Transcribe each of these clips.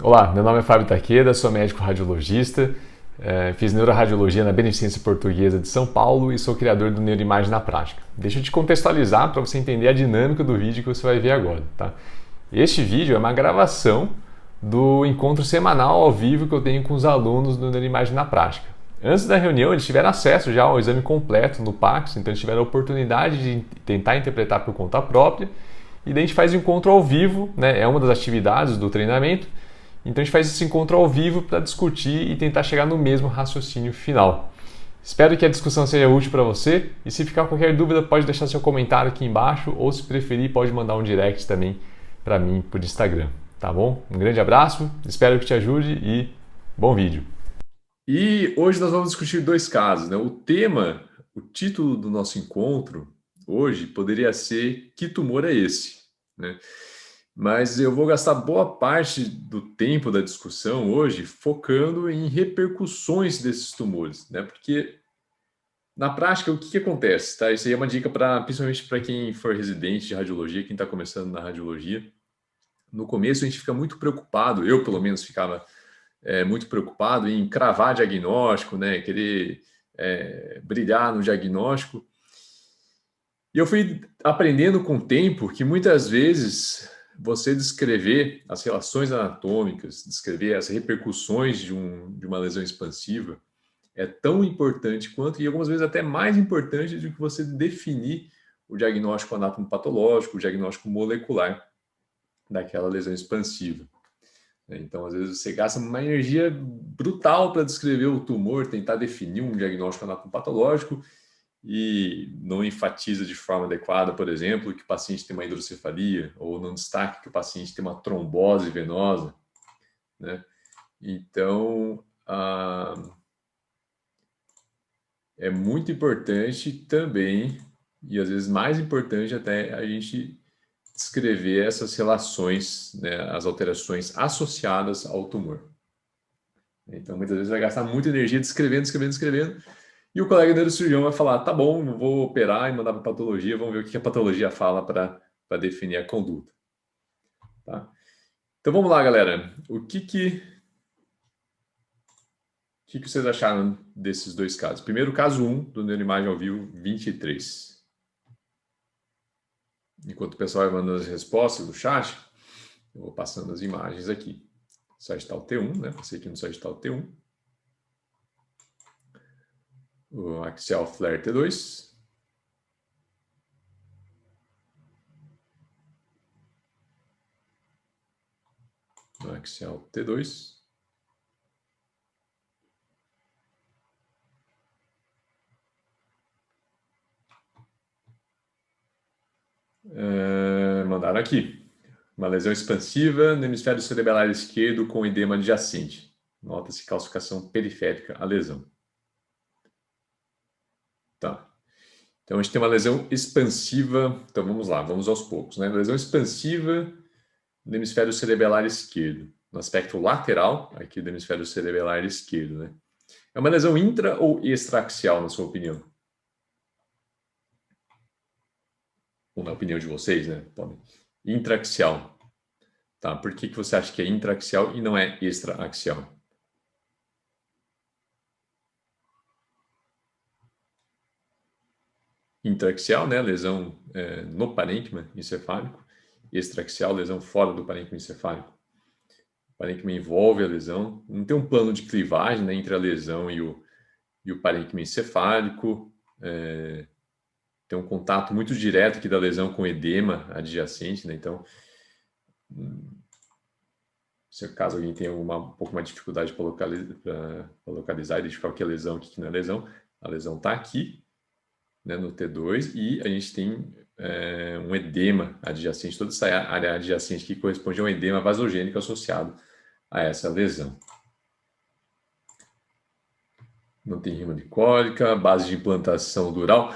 Olá, meu nome é Fábio Takeda, sou médico radiologista, fiz neuroradiologia na Beneficência Portuguesa de São Paulo e sou criador do Neuroimagem na Prática. Deixa eu te contextualizar para você entender a dinâmica do vídeo que você vai ver agora. Tá? Este vídeo é uma gravação do encontro semanal ao vivo que eu tenho com os alunos do Neuroimagem na Prática. Antes da reunião, eles tiveram acesso já ao exame completo no Pax, então eles tiveram a oportunidade de tentar interpretar por conta própria, e daí a gente faz o encontro ao vivo, né? É uma das atividades do treinamento. Então a gente faz esse encontro ao vivo para discutir e tentar chegar no mesmo raciocínio final. Espero que a discussão seja útil para você e se ficar qualquer dúvida pode deixar seu comentário aqui embaixo ou se preferir pode mandar um direct também para mim por Instagram, tá bom? Um grande abraço, espero que te ajude e bom vídeo. E hoje nós vamos discutir dois casos, né? O título do nosso encontro hoje poderia ser Que tumor é esse? Né? Mas eu vou gastar boa parte do tempo da discussão hoje focando em repercussões desses tumores, né? Porque na prática o que acontece, tá? Isso aí é uma dica principalmente para quem for residente de radiologia, quem está começando na radiologia. No começo a gente fica muito preocupado, eu pelo menos ficava muito preocupado em cravar diagnóstico, né? Querer brilhar no diagnóstico. E eu fui aprendendo com o tempo que muitas vezes você descrever as relações anatômicas, descrever as repercussões de uma lesão expansiva é tão importante quanto, e algumas vezes até mais importante do que você definir o diagnóstico anatomopatológico, o diagnóstico molecular daquela lesão expansiva. Então, às vezes, você gasta uma energia brutal para descrever o tumor, tentar definir um diagnóstico anatomopatológico, e não enfatiza de forma adequada, por exemplo, que o paciente tem uma hidrocefalia, ou não destaca que o paciente tem uma trombose venosa, né? Então, é muito importante também, e às vezes mais importante até, a gente descrever essas relações, né, as alterações associadas ao tumor. Então, muitas vezes vai gastar muita energia descrevendo, e o colega neurocirurgião vai falar, tá bom, vou operar e mandar para a patologia, vamos ver o que a patologia fala para definir a conduta. Tá? Então vamos lá, galera. O que vocês acharam desses dois casos? Primeiro, caso 1 do Neuroimagem ao vivo 23. Enquanto o pessoal vai mandando as respostas do chat, eu vou passando as imagens aqui. Sagital T1, né? Passei aqui no Sagital T1. O axial flare T2. O axial T2. Mandaram aqui. Uma lesão expansiva no hemisfério cerebelar esquerdo com edema adjacente. Nota-se calcificação periférica à lesão. Tá. Então, a gente tem uma lesão expansiva. Então, vamos lá, vamos aos poucos. Né? Lesão expansiva no hemisfério cerebelar esquerdo. No aspecto lateral, aqui do hemisfério cerebelar esquerdo. Né? É uma lesão intra ou extraaxial, na sua opinião? Ou na opinião de vocês, né? Intraaxial. Tá? Por que você acha que é intraaxial e não é extraaxial? Intraaxial, né? Lesão no parênquima encefálico. Extraaxial, lesão fora do parênquima encefálico. O parênquima envolve a lesão. Não tem um plano de clivagem, né, entre a lesão e o parênquima encefálico. Tem um contato muito direto aqui da lesão com edema adjacente, né? Então, se caso alguém tenha um pouco mais de dificuldade para localizar e identificar o que é lesão, o que não é lesão, a lesão está aqui, né, no T2, e a gente tem um edema adjacente, toda essa área adjacente que corresponde a um edema vasogênico associado a essa lesão. Não tem rima de cólica, base de implantação dural.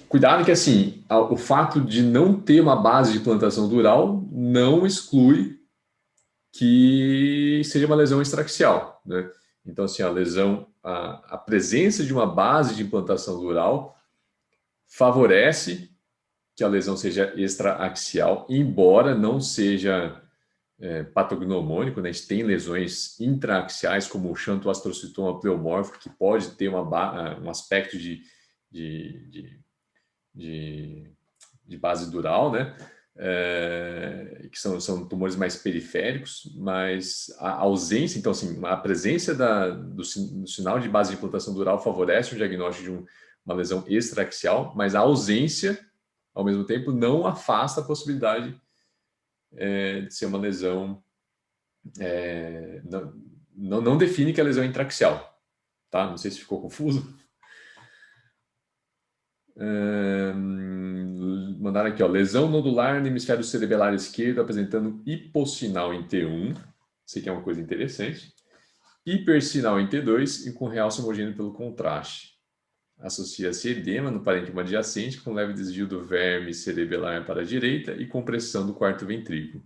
Cuidado que assim, o fato de não ter uma base de implantação dural não exclui que seja uma lesão extraaxial, né? Então, assim, a presença de uma base de implantação dural favorece que a lesão seja extraaxial, embora não seja patognomônico, né? A gente tem lesões intraaxiais, como o xantoastrocitoma pleomórfico, que pode ter um aspecto de, de, de base dural, né? Que são tumores mais periféricos, mas a ausência, então, assim, a presença do sinal de base de implantação dural favorece o diagnóstico de uma lesão extraaxial, mas a ausência, ao mesmo tempo, não afasta a possibilidade de ser uma lesão. Não define que a lesão é intraaxial, tá? Não sei se ficou confuso. Mandaram aqui, ó, lesão nodular no hemisfério cerebelar esquerdo apresentando hipossinal em T1, isso aqui é uma coisa interessante, hipersinal em T2 e com realce homogêneo pelo contraste. Associa-se edema no parênquima adjacente com leve desvio do verme cerebelar para a direita e compressão do quarto ventrículo.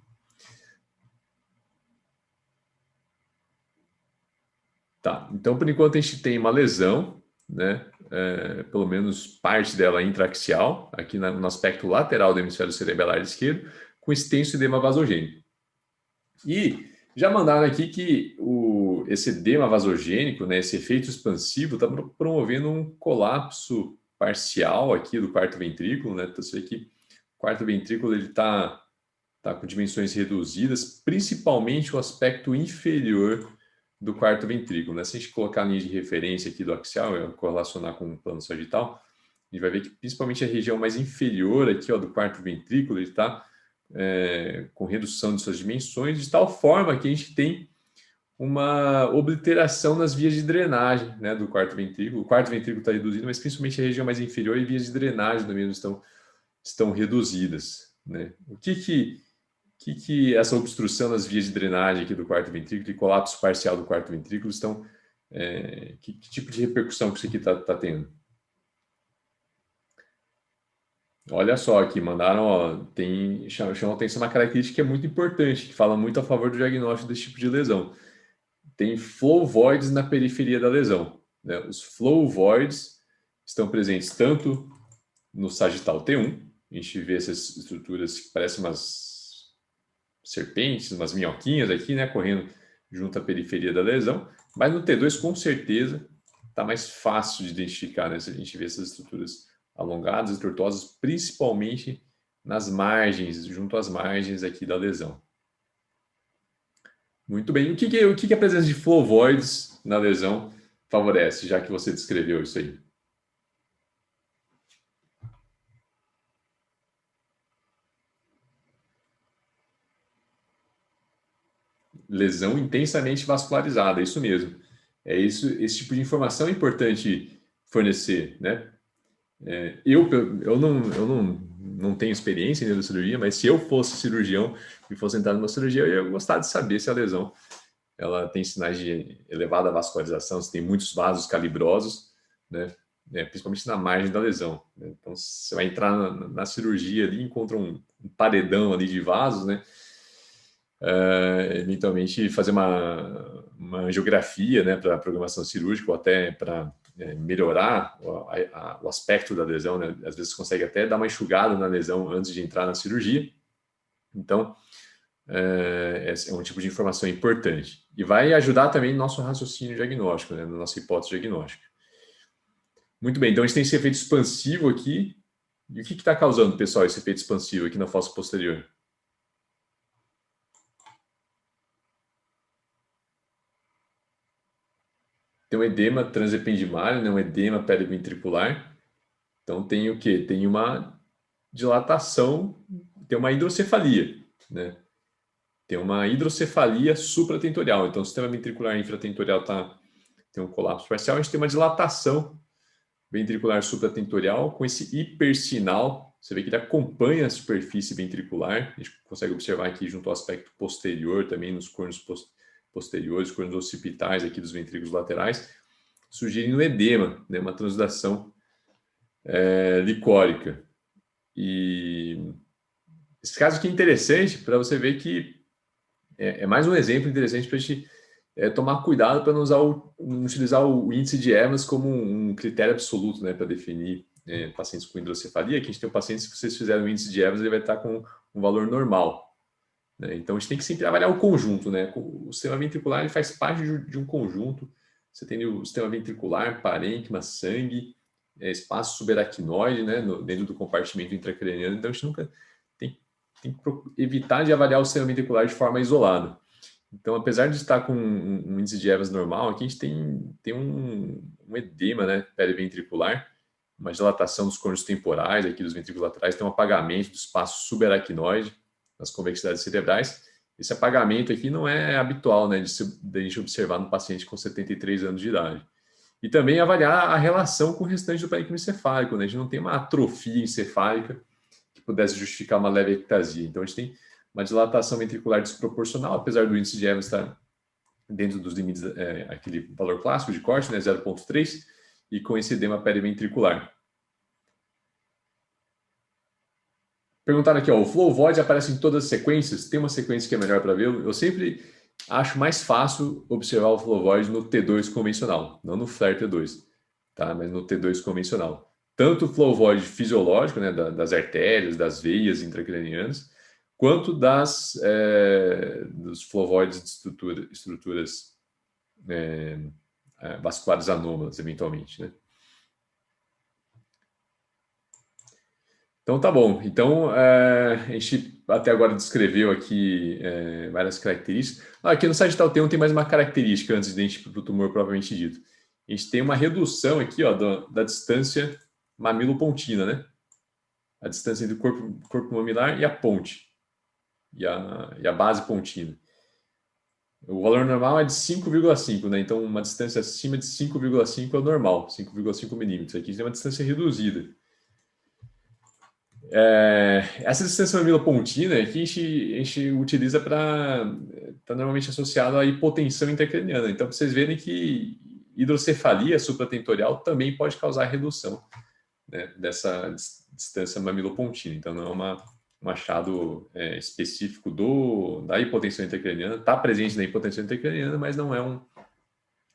Tá, então por enquanto a gente tem uma lesão, né? Pelo menos parte dela intraaxial, aqui no aspecto lateral do hemisfério cerebelar esquerdo, com extenso edema vasogênico. E já mandaram aqui que esse edema vasogênico, né, esse efeito expansivo, está promovendo um colapso parcial aqui do quarto ventrículo, né? Então você vê que o quarto ventrículo está com dimensões reduzidas, principalmente o aspecto inferior do quarto ventrículo, né? Se a gente colocar a linha de referência aqui do axial, correlacionar com o plano sagital, a gente vai ver que principalmente a região mais inferior aqui, ó, do quarto ventrículo, ele está com redução de suas dimensões, de tal forma que a gente tem uma obliteração nas vias de drenagem, né, do quarto ventrículo. O quarto ventrículo está reduzido, mas principalmente a região mais inferior e vias de drenagem também estão reduzidas, né? O que essa obstrução nas vias de drenagem aqui do quarto ventrículo e colapso parcial do quarto ventrículo estão... que tipo de repercussão que isso aqui está tendo? Olha só aqui, mandaram, ó, chama atenção uma característica que é muito importante, que fala muito a favor do diagnóstico desse tipo de lesão. Tem flow voids na periferia da lesão, né? Os flow voids estão presentes tanto no sagital T1, a gente vê essas estruturas que parecem umas serpentes, umas minhoquinhas aqui, né, correndo junto à periferia da lesão, mas no T2 com certeza está mais fácil de identificar, né? A gente vê essas estruturas alongadas e tortuosas, principalmente nas margens, junto às margens aqui da lesão. Muito bem. O que a presença de flovoides na lesão favorece, já que você descreveu isso aí? Lesão intensamente vascularizada, isso mesmo. Esse tipo de informação é importante fornecer, né? Eu não tenho experiência em neurocirurgia, mas se eu fosse cirurgião e fosse entrar numa cirurgia, eu ia gostar de saber se a lesão ela tem sinais de elevada vascularização, se tem muitos vasos calibrosos, né? Principalmente na margem da lesão, né? Então, você vai entrar na cirurgia ali, encontra um paredão ali de vasos, né? Eventualmente fazer uma angiografia, né, para programação cirúrgica ou até para melhorar o aspecto da lesão, né? Às vezes consegue até dar uma enxugada na lesão antes de entrar na cirurgia. Então, é um tipo de informação importante. E vai ajudar também no nosso raciocínio diagnóstico, né, na nossa hipótese diagnóstica. Muito bem, então a gente tem esse efeito expansivo aqui. E o que está causando, pessoal, esse efeito expansivo aqui na fossa posterior? Tem um edema transependimário, né, um edema periventricular. Então tem o quê? Tem uma dilatação, tem uma hidrocefalia, né? Tem uma hidrocefalia supratentorial. Então o sistema ventricular infratentorial tem um colapso parcial, a gente tem uma dilatação ventricular supratentorial com esse hipersinal. Você vê que ele acompanha a superfície ventricular. A gente consegue observar aqui junto ao aspecto posterior, também nos cornos posteriores, cornos occipitais aqui dos ventrículos laterais, sugerindo edema, né, uma transudação licórica. E esse caso aqui é interessante para você ver que é mais um exemplo interessante para a gente tomar cuidado para não utilizar o índice de Evans como um critério absoluto, né, para definir pacientes com hidrocefalia. Que a gente tem pacientes que, se vocês fizerem o índice de Evans, ele vai estar com um valor normal. né? Então, a gente tem que sempre avaliar o conjunto, né? O sistema ventricular ele faz parte de um conjunto. Você tem o sistema ventricular, parênquima, sangue, espaço subaracnoide, né? Dentro do compartimento intracraniano. Então, a gente nunca tem que evitar de avaliar o sistema ventricular de forma isolada. Então, apesar de estar com um índice de Evans normal, aqui a gente tem um edema, né, periventricular, uma dilatação dos cônios temporais, aqui dos ventrículos laterais, tem um apagamento do espaço subaracnoide, das convexidades cerebrais. Esse apagamento aqui não é habitual, né, de a gente observar no paciente com 73 anos de idade. E também avaliar a relação com o restante do parênquima encefálico, né? A gente não tem uma atrofia encefálica que pudesse justificar uma leve ectasia. Então, a gente tem uma dilatação ventricular desproporcional, apesar do índice de Evans estar dentro dos limites, aquele valor clássico de corte, né, 0,3, e com esse edema periventricular. Perguntaram aqui, ó, o flow void aparece em todas as sequências? Tem uma sequência que é melhor para vê-lo? Eu sempre acho mais fácil observar o flow void no T2 convencional, não no flare T2, tá? Mas no T2 convencional. Tanto o flow void fisiológico, né, das artérias, das veias intracranianas, quanto dos flow voids de estruturas vasculares anômalas, eventualmente, né? Então, tá bom. Então, a gente até agora descreveu aqui várias características. Aqui no sagital T1 tem mais uma característica antes de a gente ir para o tumor propriamente dito. A gente tem uma redução aqui, ó, da distância mamilo-pontina, né? A distância entre o corpo mamilar e a ponte, e a base pontina. O valor normal é de 5,5, né? Então, uma distância acima de 5,5 é o normal, 5,5 milímetros. Aqui tem uma distância reduzida. Essa distância mamilo-pontina aqui a gente utiliza para tá normalmente associado à hipotensão intracraniana. Então, para vocês verem que hidrocefalia supratentorial também pode causar redução, né, dessa distância mamilo-pontina. Então, não é um achado específico da hipotensão intracraniana. Está presente na hipotensão intracraniana, mas não é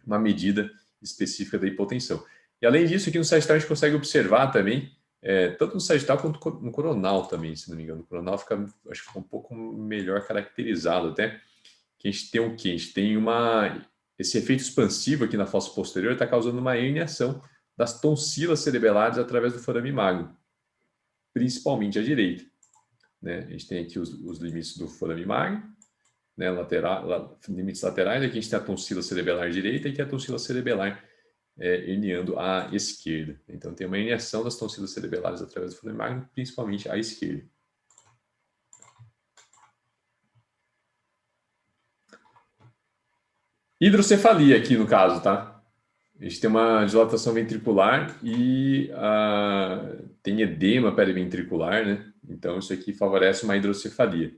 uma medida específica da hipotensão. E além disso, aqui no sagital a gente consegue observar também, tanto no sagital quanto no coronal também, se não me engano. No coronal acho que fica um pouco melhor caracterizado até, que a gente tem o quê? A gente tem esse efeito expansivo aqui na fossa posterior está causando uma herniação das tonsilas cerebelares através do forame magno, principalmente à direita, né? A gente tem aqui os limites do forame magno, né, limites laterais. Aqui a gente tem a tonsila cerebelar direita e aqui a tonsila cerebelar herniando à esquerda. Então tem uma herniação das tonsilas cerebelares através do forame magno, principalmente à esquerda. Hidrocefalia aqui no caso, tá? A gente tem uma dilatação ventricular e tem edema periventricular, né? Então isso aqui favorece uma hidrocefalia.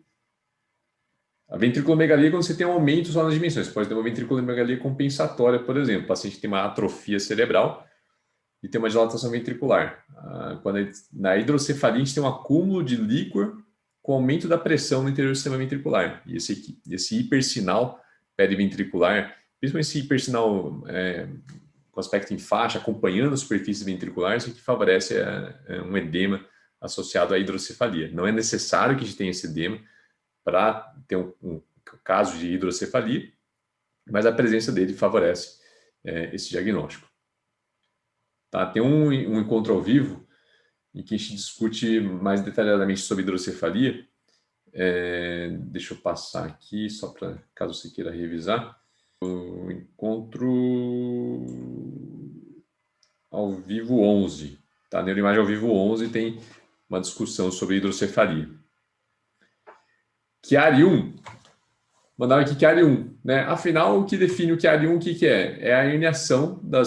A ventriculomegalia é quando você tem um aumento só nas dimensões. Você pode ter uma ventriculomegalia compensatória, por exemplo. O paciente tem uma atrofia cerebral e tem uma dilatação ventricular. Na hidrocefalia, a gente tem um acúmulo de líquor com aumento da pressão no interior do sistema ventricular. E esse hipersinal periventricular, principalmente esse hipersinal com aspecto em faixa, acompanhando a superfície ventricular, isso aqui favorece um edema associado à hidrocefalia. Não é necessário que a gente tenha esse edema para ter um caso de hidrocefalia, mas a presença dele favorece esse diagnóstico. Tá? Tem um encontro ao vivo em que a gente discute mais detalhadamente sobre hidrocefalia. Deixa eu passar aqui, só para caso você queira revisar. O encontro ao vivo 11. Tá? Neuroimagem ao vivo 11 tem uma discussão sobre hidrocefalia. Chiari 1. Mandaram aqui Chiari 1. Né? Afinal, o que define o Chiari 1, o que é? É a herniação da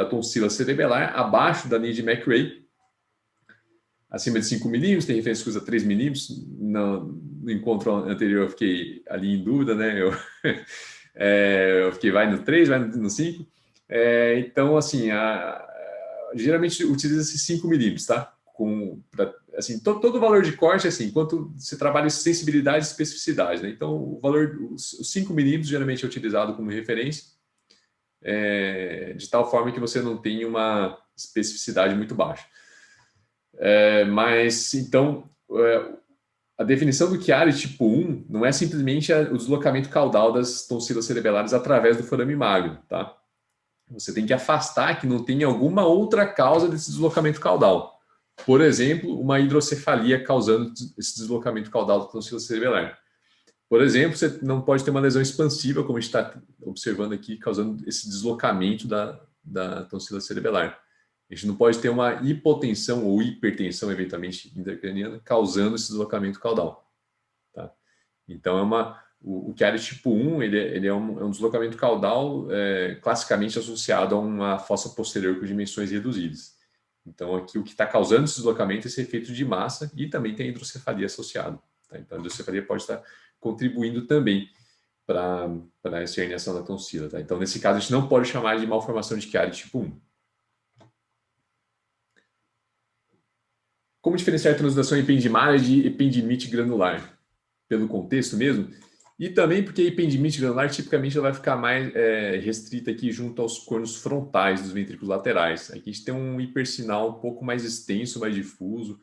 tonsila cerebelar abaixo da linha de McRae, acima de 5 milímetros, tem referência que usa 3 milímetros. No encontro anterior eu fiquei ali em dúvida, né? Eu fiquei, vai no 3, vai no 5. Então, assim, geralmente utiliza-se 5 milímetros, tá? Assim, todo o valor de corte, assim, enquanto você trabalha sensibilidade e especificidade, né? Então, os 5 milímetros geralmente é utilizado como referência, de tal forma que você não tenha uma especificidade muito baixa. Mas, então, a definição do Chiari tipo 1 não é simplesmente o deslocamento caudal das tonsilas cerebelares através do forame magro, tá? Você tem que afastar que não tenha alguma outra causa desse deslocamento caudal. Por exemplo, uma hidrocefalia causando esse deslocamento caudal da tonsila cerebelar. Por exemplo, você não pode ter uma lesão expansiva, como a gente está observando aqui, causando esse deslocamento da tonsila cerebelar. A gente não pode ter uma hipotensão ou hipertensão, eventualmente, intracraniana, causando esse deslocamento caudal. Tá? Então, o Chiari tipo 1 ele é um deslocamento caudal classicamente associado a uma fossa posterior com dimensões reduzidas. Então, aqui o que está causando esse deslocamento é esse efeito de massa e também tem a hidrocefalia associada. Tá? Então, a hidrocefalia pode estar contribuindo também para essa herniação da tonsila. Tá? Então, nesse caso, a gente não pode chamar de malformação de Chiari tipo 1. Como diferenciar a transudação ependimária de ependimite granular? Pelo contexto mesmo? E também porque a ependimite granular, tipicamente, ela vai ficar mais restrita aqui junto aos cornos frontais dos ventrículos laterais. Aqui a gente tem um hipersinal um pouco mais extenso, mais difuso,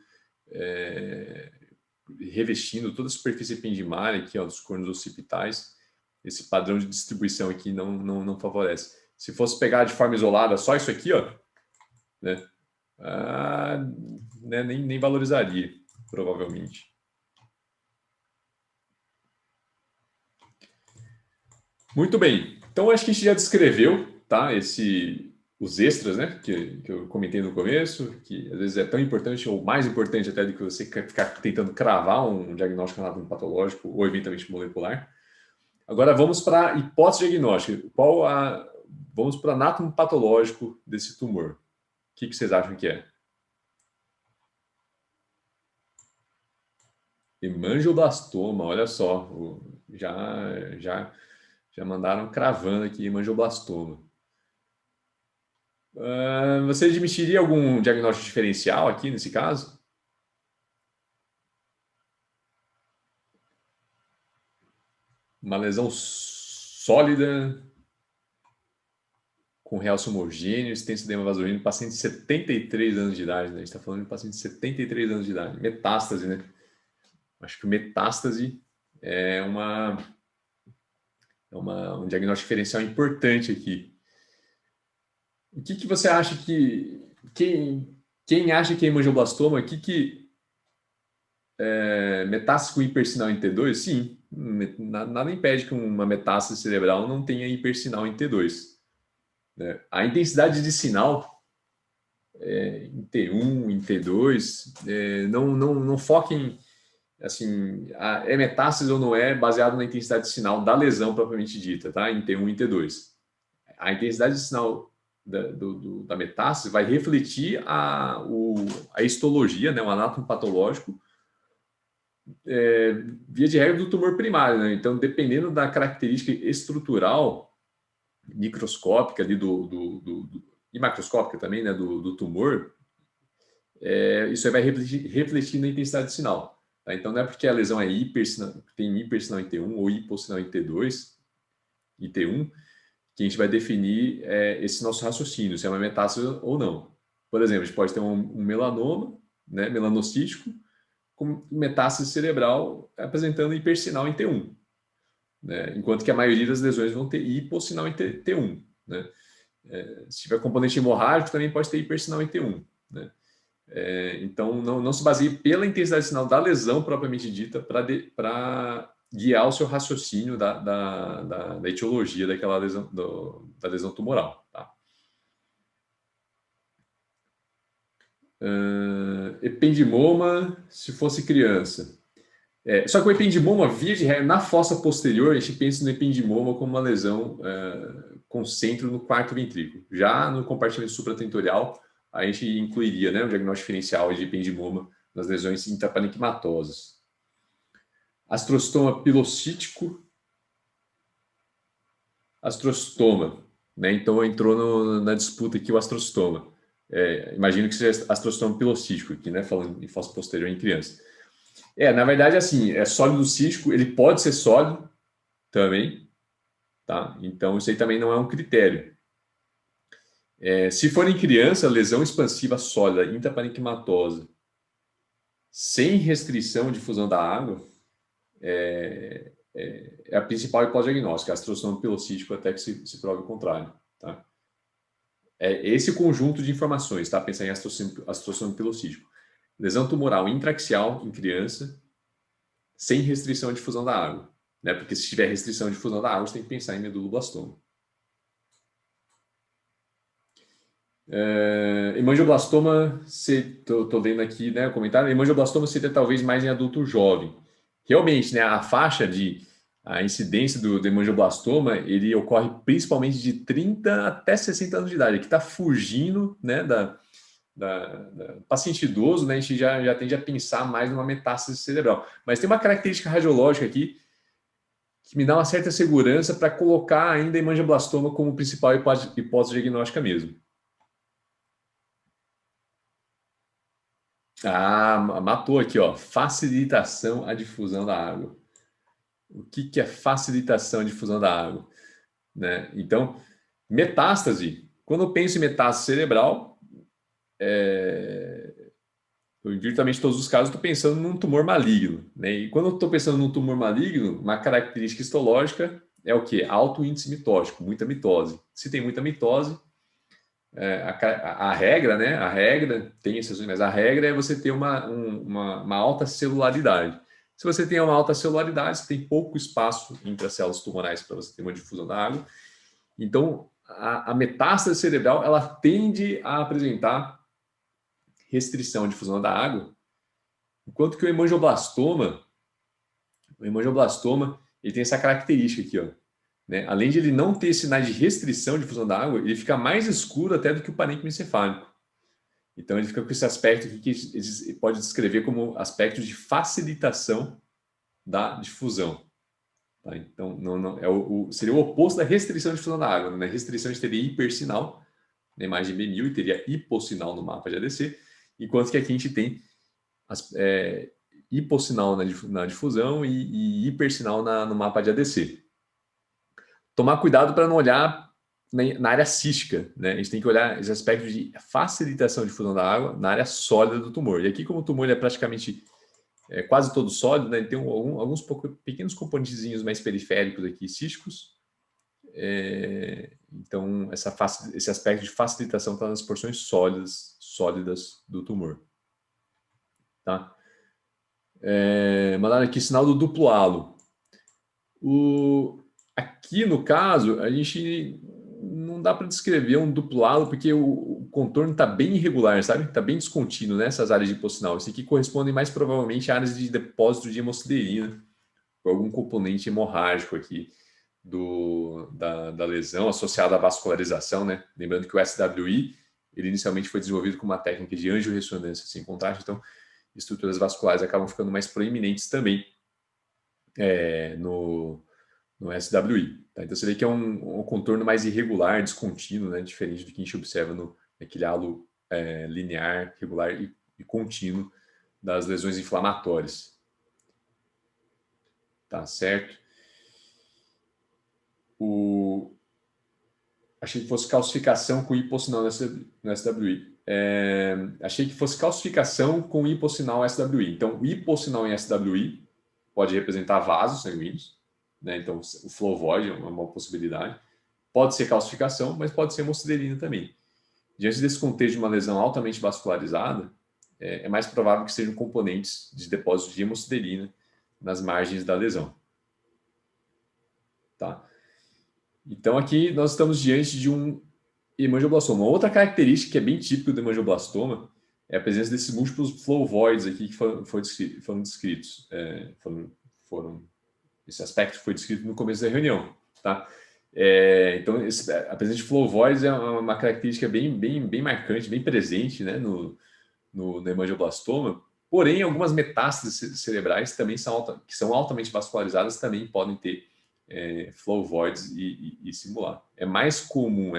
revestindo toda a superfície ependimária aqui, ó, dos cornos occipitais. Esse padrão de distribuição aqui não favorece. Se fosse pegar de forma isolada só isso aqui, ó, né? Nem valorizaria, provavelmente. Muito bem. Então, acho que a gente já descreveu, tá, os extras, né, que eu comentei no começo, que às vezes é tão importante, ou mais importante até do que você ficar tentando cravar um diagnóstico anatomopatológico ou eventualmente molecular. Agora, vamos para a hipótese diagnóstica. Vamos para o anatomopatológico desse tumor. O que vocês acham que é? Hemangioblastoma, olha só, já mandaram cravando aqui hemangioblastoma. Você admitiria algum diagnóstico diferencial aqui nesse caso? Uma lesão sólida, com realce homogêneo, extenso edema vasorino, paciente de 73 anos de idade, né? A gente está falando de paciente de 73 anos de idade. Metástase, né? Acho que metástase é um diagnóstico diferencial importante aqui. O que você acha que... Quem acha que é hemangioblastoma, metástase com hipersinal em T2? Sim, nada impede que uma metástase cerebral não tenha hipersinal em T2. Né? A intensidade de sinal em T1, em T2, não foca em assim, é metástase ou não é, baseado na intensidade de sinal da lesão propriamente dita, tá? Em T1 e T2. A intensidade de sinal da metástase vai refletir a histologia, né, o anátomo patológico, via de regra do tumor primário, né? Então, dependendo da característica estrutural microscópica ali e macroscópica também, né, do tumor, isso aí vai refletir na intensidade de sinal. Tá? Então, não é porque a lesão tem hipersinal em T1 ou hipossinal em T2 e T1 que a gente vai definir esse nosso raciocínio, se é uma metástase ou não. Por exemplo, a gente pode ter um melanoma, né, melanocítico, com metástase cerebral apresentando hipersinal em T1. Né? Enquanto que a maioria das lesões vão ter hipossinal em T1. Né? Se tiver componente hemorrágico, também pode ter hipersinal em T1. Né? Então, não se baseie pela intensidade de sinal da lesão propriamente dita para guiar o seu raciocínio da etiologia daquela lesão, da lesão tumoral. Tá? Ependimoma, se fosse criança. Só que o ependimoma, via de regra, na fossa posterior, a gente pensa no ependimoma como uma lesão com centro no quarto ventrículo. Já no compartimento supratentorial, a gente incluiria, né, o diagnóstico diferencial de ependimoma nas lesões intraparenquimatosas. Astrostoma pilocítico. Astrostoma, né? Então entrou na disputa aqui o astrostoma. Imagino que seja astrostoma pilocítico aqui, né? Falando em fossa posterior em criança. Na verdade, assim, sólido cístico, ele pode ser sólido também, tá? Então isso aí também não é um critério. Se for em criança, lesão expansiva sólida, intraparenquimatosa, sem restrição de difusão da água, é a principal hipótese diagnóstica, astrossoma pilocístico, até que se prove o contrário. Tá? É esse conjunto de informações, tá? Pensar em astrossoma pilocístico. Lesão tumoral intraxial em criança, sem restrição de difusão da água. Né? Porque se tiver restrição de difusão da água, você tem que pensar em meduloblastoma. Hemangioblastoma, estou vendo aqui, né, o comentário, hemangioblastoma seria talvez mais em adulto jovem. Realmente, né, a incidência do hemangioblastoma, ele ocorre principalmente de 30 até 60 anos de idade. Aqui está fugindo, né, da paciente idoso, né, a gente já tende a pensar mais numa metástase cerebral. Mas tem uma característica radiológica aqui que me dá uma certa segurança para colocar ainda hemangioblastoma como principal hipótese diagnóstica mesmo. Ah, matou aqui, ó. Facilitação à difusão da água. O que é facilitação à difusão da água? Né? Então, metástase. Quando eu penso em metástase cerebral, em virtualmente todos os casos, estou pensando num tumor maligno. Né? E quando eu estou pensando num tumor maligno, uma característica histológica é o quê? Alto índice mitótico, muita mitose. Se tem muita mitose, a regra, né? A regra, tem exceções, mas a regra é você ter uma alta celularidade. Se você tem uma alta celularidade, você tem pouco espaço entre as células tumorais para você ter uma difusão da água. Então, a metástase cerebral, ela tende a apresentar restrição à difusão da água, enquanto que o hemangioblastoma, ele tem essa característica aqui, ó. Né? Além de ele não ter sinais de restrição de difusão da água, ele fica mais escuro até do que o parênquima encefálico. Então, ele fica com esse aspecto aqui que ele pode descrever como aspecto de facilitação da difusão. Tá? Então, seria o oposto da restrição de difusão da água. Na restrição, a gente teria hipersinal, na imagem B1000, e teria hipossinal no mapa de ADC, enquanto que aqui a gente tem hipossinal na difusão e hipersinal no mapa de ADC. Tomar cuidado para não olhar na área cística, né? A gente tem que olhar esse aspecto de facilitação de difusão da água na área sólida do tumor. E aqui, como o tumor ele é praticamente quase todo sólido, né? Ele tem alguns pequenos componentezinhos mais periféricos aqui, císticos. Então, esse aspecto de facilitação está nas porções sólidas do tumor. Tá? Mandaram aqui sinal do duplo halo. Aqui, no caso, a gente não dá para descrever um duplo halo, porque o contorno está bem irregular, sabe? Está bem descontínuo nessas áreas de hipossinal. Isso aqui corresponde mais provavelmente a áreas de depósito de hemosiderina, por algum componente hemorrágico aqui da lesão associada à vascularização, né? Lembrando que o SWI, ele inicialmente foi desenvolvido com uma técnica de angiorressonância sem contraste, então estruturas vasculares acabam ficando mais proeminentes também no SWI. Tá? Então você vê que é um contorno mais irregular, descontínuo, né? Diferente do que a gente observa naquele halo linear, regular e contínuo das lesões inflamatórias. Tá certo? Achei que fosse calcificação com hipossinal no SWI. Achei que fosse calcificação com hipossinal SWI. Então, o hipossinal em SWI pode representar vasos sanguíneos, né? Então, o flow void é uma possibilidade. Pode ser calcificação, mas pode ser hemosiderina também. Diante desse contexto de uma lesão altamente vascularizada, é mais provável que sejam componentes de depósito de hemosiderina nas margens da lesão. Tá? Então, aqui nós estamos diante de um hemangioblastoma. Uma outra característica que é bem típica do hemangioblastoma é a presença desses múltiplos flow voids aqui que foram descritos. Esse aspecto foi descrito no começo da reunião. Tá? Então, a presença de flow voids é uma característica bem marcante, bem presente, né, no hemangioblastoma. Porém, algumas metástases cerebrais também que são altamente vascularizadas também podem ter flow voids e simular. É mais comum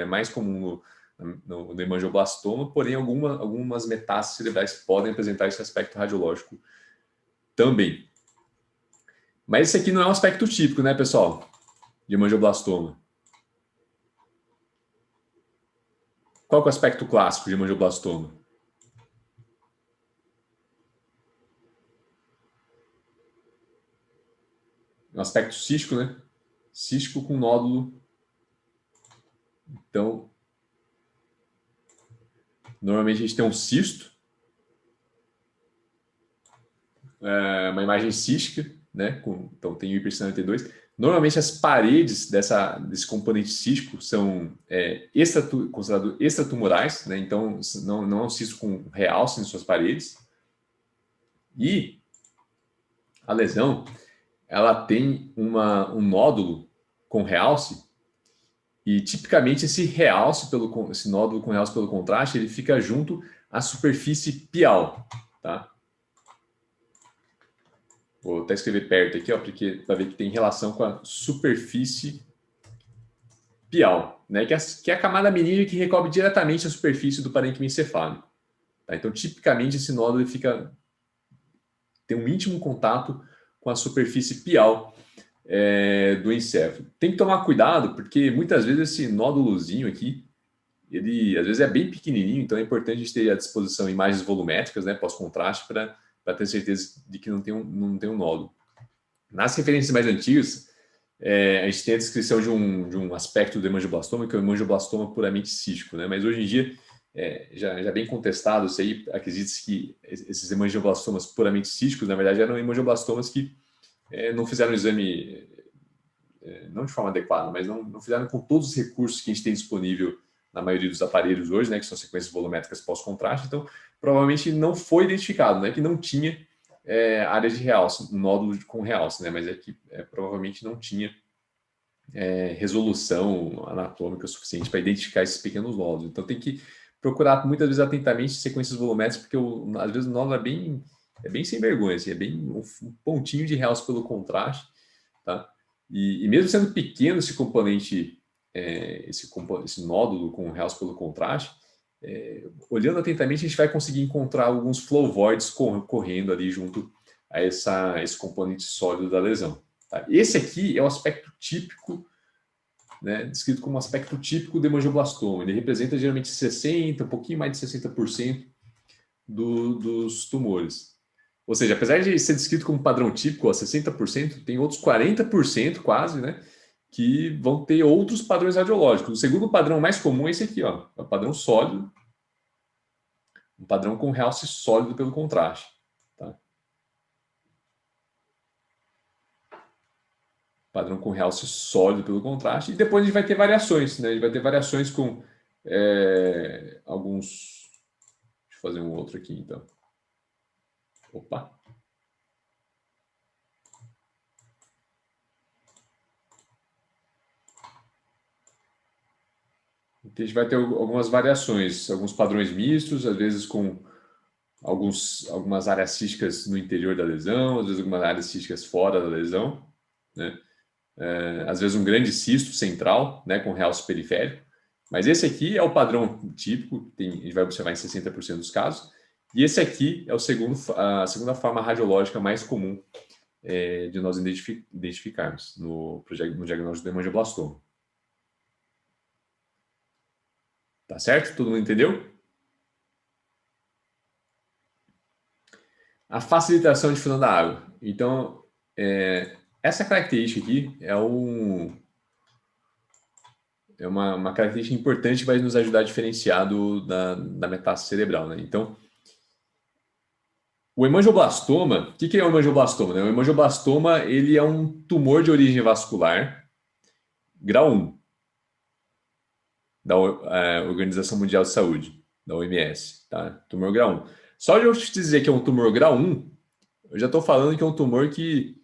no hemangioblastoma, porém algumas metástases cerebrais podem apresentar esse aspecto radiológico também. Mas esse aqui não é um aspecto típico, né, pessoal, de hemangioblastoma. Qual que é o aspecto clássico de hemangioblastoma? um aspecto cístico, né? Cístico com nódulo. Então, normalmente a gente tem um cisto, uma imagem cística, né? Então tem o hipercinal 92. Normalmente as paredes desse componente cístico são considerados extratumorais, né? Então não é um cisto com realce em suas paredes. E a lesão, ela tem um nódulo com realce, e tipicamente esse nódulo com realce pelo contraste, ele fica junto à superfície pial, tá? Vou até escrever perto aqui, ó, porque para ver que tem relação com a superfície pial, né? Que é a camada menina que recobre diretamente a superfície do parênquima encefálico. Tá? Então, tipicamente, esse nódulo tem um íntimo contato com a superfície pial do encéfalo. Tem que tomar cuidado, porque muitas vezes esse nódulozinho aqui, ele às vezes é bem pequenininho, então é importante a gente ter à disposição imagens volumétricas, né, pós-contraste, para ter certeza de que não tem um nódulo. Nas referências mais antigas, a gente tem a descrição de um aspecto do hemangioblastoma, que é o hemangioblastoma puramente cístico, né? Mas hoje em dia, já bem contestado isso aí, acredita-se que esses hemangioblastomas puramente císticos, na verdade, eram hemangioblastomas que não fizeram o exame, não de forma adequada, mas não fizeram com todos os recursos que a gente tem disponível na maioria dos aparelhos hoje, né, que são sequências volumétricas pós-contraste. Então, provavelmente não foi identificado, né, que não tinha área de realce, um nódulo com realce, né, mas provavelmente não tinha resolução anatômica suficiente para identificar esses pequenos nódulos. Então, tem que procurar muitas vezes atentamente sequências volumétricas, porque às vezes o nódulo é bem sem vergonha, assim, é bem um pontinho de realce pelo contraste, tá? E mesmo sendo pequeno esse componente, esse nódulo com realce pelo contraste, olhando atentamente, a gente vai conseguir encontrar alguns flow voids correndo ali junto a esse componente sólido da lesão. Tá? Esse aqui é o aspecto típico, né, descrito como aspecto típico do hemangioblastoma. Ele representa geralmente 60%, um pouquinho mais de 60% dos tumores. Ou seja, apesar de ser descrito como padrão típico, 60%, tem outros 40% quase, né, que vão ter outros padrões radiológicos. O segundo padrão mais comum é esse aqui, ó, é o padrão sólido, um padrão com realce sólido pelo contraste. Tá? Padrão com realce sólido pelo contraste. E depois a gente vai ter variações, né? A gente vai ter variações com alguns... Deixa eu fazer um outro aqui, então. Opa! A gente vai ter algumas variações, alguns padrões mistos, às vezes com algumas áreas císticas no interior da lesão, às vezes algumas áreas císticas fora da lesão, né? Às vezes um grande cisto central, né, com realce periférico. Mas esse aqui é o padrão típico, a gente vai observar em 60% dos casos. E esse aqui é a segunda forma radiológica mais comum de nós identificarmos no diagnóstico do hemangioblastoma. Tá certo? Todo mundo entendeu? A facilitação de fusão da água. Então, essa característica aqui é uma característica importante que vai nos ajudar a diferenciar da metástase cerebral, né? Então, o hemangioblastoma, o que é o hemangioblastoma? Né? O hemangioblastoma, ele é um tumor de origem vascular, grau 1, da Organização Mundial de Saúde, da OMS, tá? Tumor grau 1. Só de eu te dizer que é um tumor grau 1, eu já estou falando que é um tumor que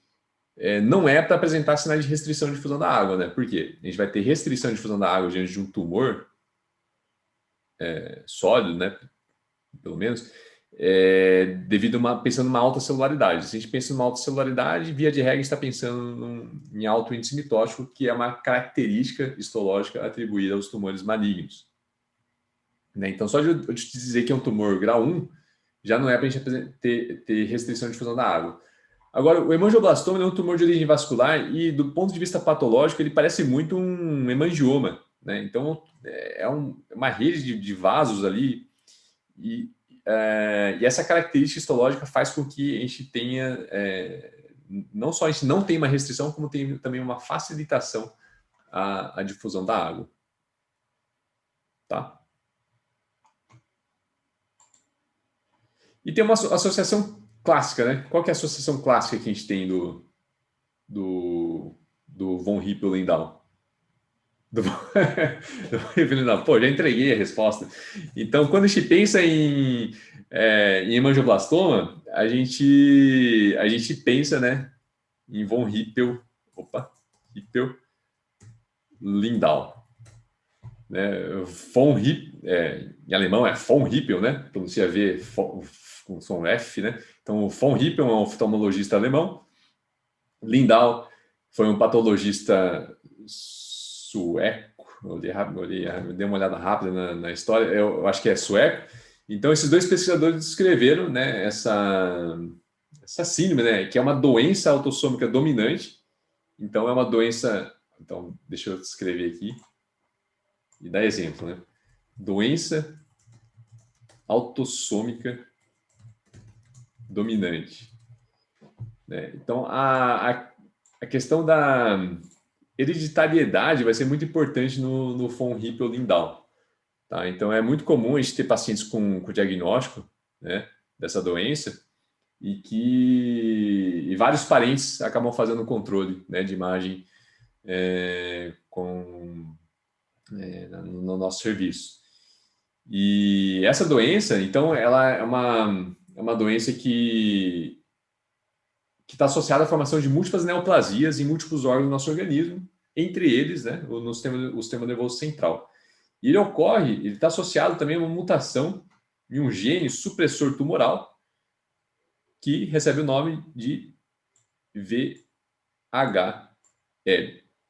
não é para apresentar sinais de restrição de difusão da água, né? Por quê? A gente vai ter restrição de difusão da água diante de um tumor sólido, né? Pelo menos, devido pensando numa alta celularidade. Se a gente pensa numa alta celularidade, via de regra, está pensando em alto índice mitótico, que é uma característica histológica atribuída aos tumores malignos. Né? Então, só de eu te dizer que é um tumor grau 1, já não é para a gente ter restrição de difusão da água. Agora, o hemangioblastoma é um tumor de origem vascular e, do ponto de vista patológico, ele parece muito um hemangioma. Né? Então, é uma rede de vasos ali e essa característica histológica faz com que a gente tenha não só a gente não tem uma restrição, como tem também uma facilitação à difusão da água. Tá? E tem uma associação clássica, né? Qual que é a associação clássica que a gente tem do von Hippel-Lindau? Do von Hippel-Lindau. Pô, já entreguei a resposta. Então, quando a gente pensa em hemangioblastoma, a gente pensa, né, em von Hippel-Lindau. Né? Von Hippel, em alemão é von Hippel, né? Pronuncia V com som F, né? Então, von Hippel é um oftalmologista alemão. Lindau foi um patologista sueco. Eu dei uma olhada rápida na história. Eu acho que é sueco. Então, esses dois pesquisadores descreveram, né, essa síndrome, né, que é uma doença autossômica dominante. Então, é uma doença... Então, deixa eu escrever aqui e dar exemplo, né? Doença autossômica dominante. Né? Então, a questão da hereditariedade vai ser muito importante no von Hippel-Lindau. Tá? Então, é muito comum a gente ter pacientes com diagnóstico, né, dessa doença e vários parentes acabam fazendo o controle, né, de imagem no nosso serviço. E essa doença, então, ela é uma doença que está associada à formação de múltiplas neoplasias em múltiplos órgãos do nosso organismo, entre eles, né, o sistema nervoso central. E ele está associado também a uma mutação em um gene supressor tumoral que recebe o nome de VHL.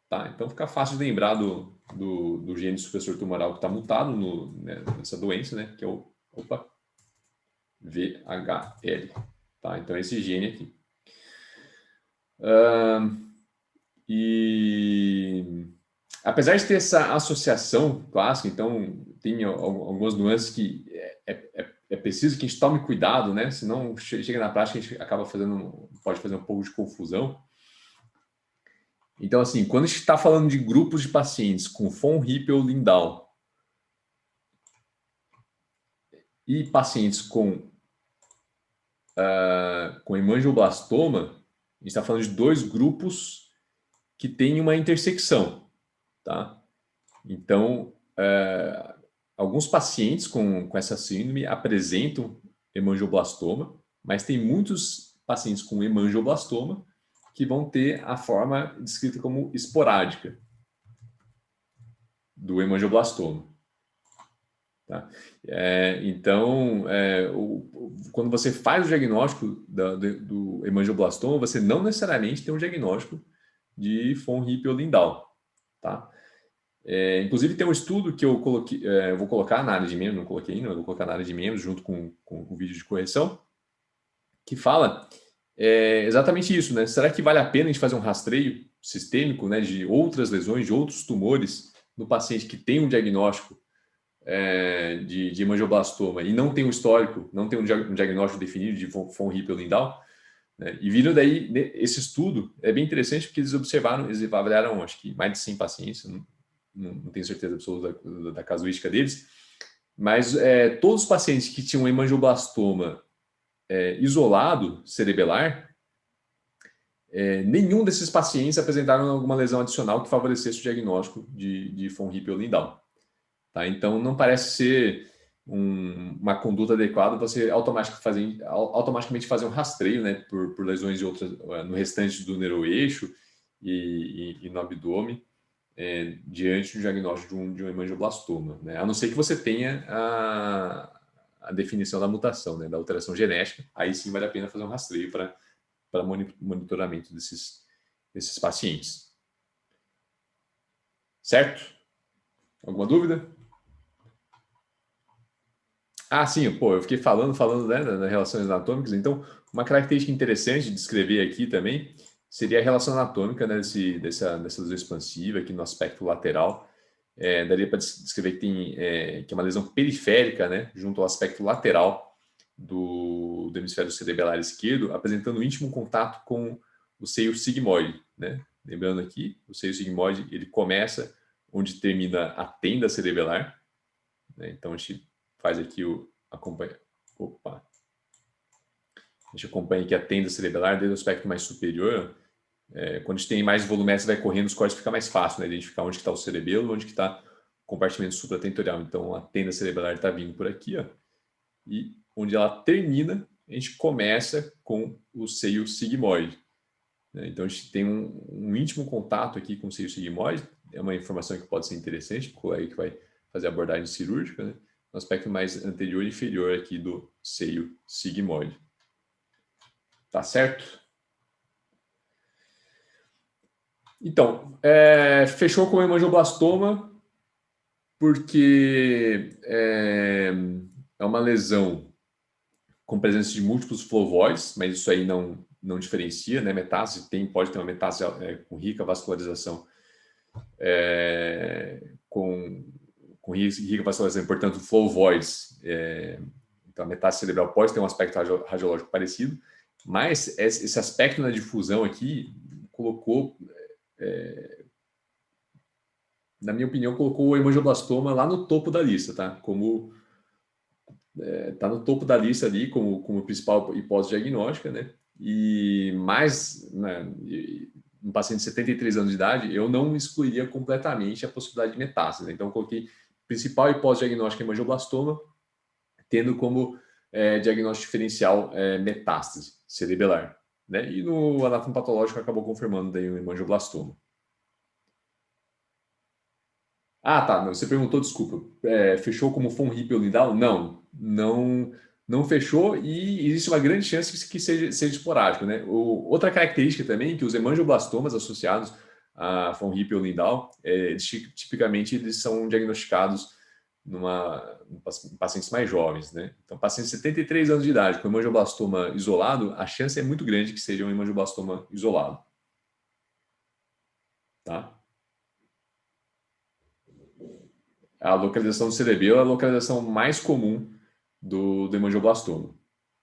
Tá? Então fica fácil de lembrar do gene supressor tumoral que está mutado nessa doença, né, que é o VHL. Tá? Então esse gene aqui. E apesar de ter essa associação clássica, então tem algumas nuances que é preciso que a gente tome cuidado, né? Senão chega na prática a gente pode fazer um pouco de confusão. Então, assim, quando a gente está falando de grupos de pacientes com von Hippel-Lindau e pacientes com hemangioblastoma, a gente está falando de dois grupos que têm uma intersecção, tá? Então, alguns pacientes com essa síndrome apresentam hemangioblastoma, mas tem muitos pacientes com hemangioblastoma que vão ter a forma descrita como esporádica do hemangioblastoma. Tá? Então, quando você faz o diagnóstico do hemangioblastoma, você não necessariamente tem um diagnóstico de von Hippel-Lindau. Tá? Inclusive, tem um estudo que eu coloquei, eu vou colocar na área de membros, não coloquei ainda, mas vou colocar na área de membros junto com o vídeo de correção, que fala exatamente isso, né? Será que vale a pena a gente fazer um rastreio sistêmico, né, de outras lesões, de outros tumores no paciente que tem um diagnóstico de hemangioblastoma e não tem um histórico, não tem um diagnóstico definido de von Hippel-Lindau? Né? E viram daí, esse estudo é bem interessante porque eles avaliaram, acho que mais de 100 pacientes, não tenho certeza absoluta da casuística deles, mas todos os pacientes que tinham hemangioblastoma isolado cerebelar, nenhum desses pacientes apresentaram alguma lesão adicional que favorecesse o diagnóstico de von Hippel-Lindau. Tá? Então, não parece ser uma conduta adequada você automaticamente fazer um rastreio, né, por lesões de outras, no restante do neuroeixo e no abdômen, diante do diagnóstico de um hemangioblastoma, né? A não ser que você tenha a definição da mutação, né, da alteração genética, aí sim vale a pena fazer um rastreio para monitoramento desses pacientes. Certo? Alguma dúvida? Sim, eu fiquei falando, né, das relações anatômicas. Então, uma característica interessante de descrever aqui também seria a relação anatômica, né, dessa lesão expansiva aqui no aspecto lateral. Daria para descrever que que é uma lesão periférica, né, junto ao aspecto lateral do hemisfério cerebelar esquerdo, apresentando íntimo contato com o seio sigmoide, né? Lembrando aqui, o seio sigmoide ele começa onde termina a tenda cerebelar, né? Então a gente faz aqui acompanha. Opa! A gente acompanha aqui a tenda cerebelar desde o aspecto mais superior. Quando a gente tem mais volumétria, vai correndo os cortes, fica mais fácil, né? Identificar onde está o cerebelo, onde está o compartimento supratentorial. Então a tenda cerebelar está vindo por aqui, ó, e onde ela termina, a gente começa com o seio sigmoide. Então a gente tem um íntimo contato aqui com o seio sigmoide. É uma informação que pode ser interessante para o colega que vai fazer a abordagem cirúrgica, né? No aspecto mais anterior e inferior aqui do seio sigmoide. Tá certo? Então, fechou com o hemangioblastoma porque é uma lesão com presença de múltiplos flovoides, mas isso aí não diferencia, né? Metástase pode ter uma metástase com rica vascularização, com rica vascularização, portanto, flovoides. Então, a metástase cerebral pode ter um aspecto radiológico parecido, mas esse aspecto na difusão aqui colocou, na minha opinião, colocou o hemangioblastoma lá no topo da lista, tá? Está no topo da lista ali como principal hipótese diagnóstica, né? E mais, né, um paciente de 73 anos de idade, eu não excluiria completamente a possibilidade de metástase. Né? Então, eu coloquei principal hipótese diagnóstica hemangioblastoma, tendo como diagnóstico diferencial metástase cerebelar. Né? E no anátomo patológico acabou confirmando daí o hemangioblastoma. Ah, tá. Você perguntou, desculpa. Fechou como von Hippel-Lindau? Não fechou e existe uma grande chance que seja esporádico, né? Outra característica também é que os hemangioblastomas associados a von Hippel-Lindau, tipicamente eles são diagnosticados em pacientes mais jovens, né? Então, pacientes de 73 anos de idade com hemangioblastoma isolado, a chance é muito grande que seja um hemangioblastoma isolado. Tá? A localização do cerebelo é a localização mais comum do hemangioblastoma.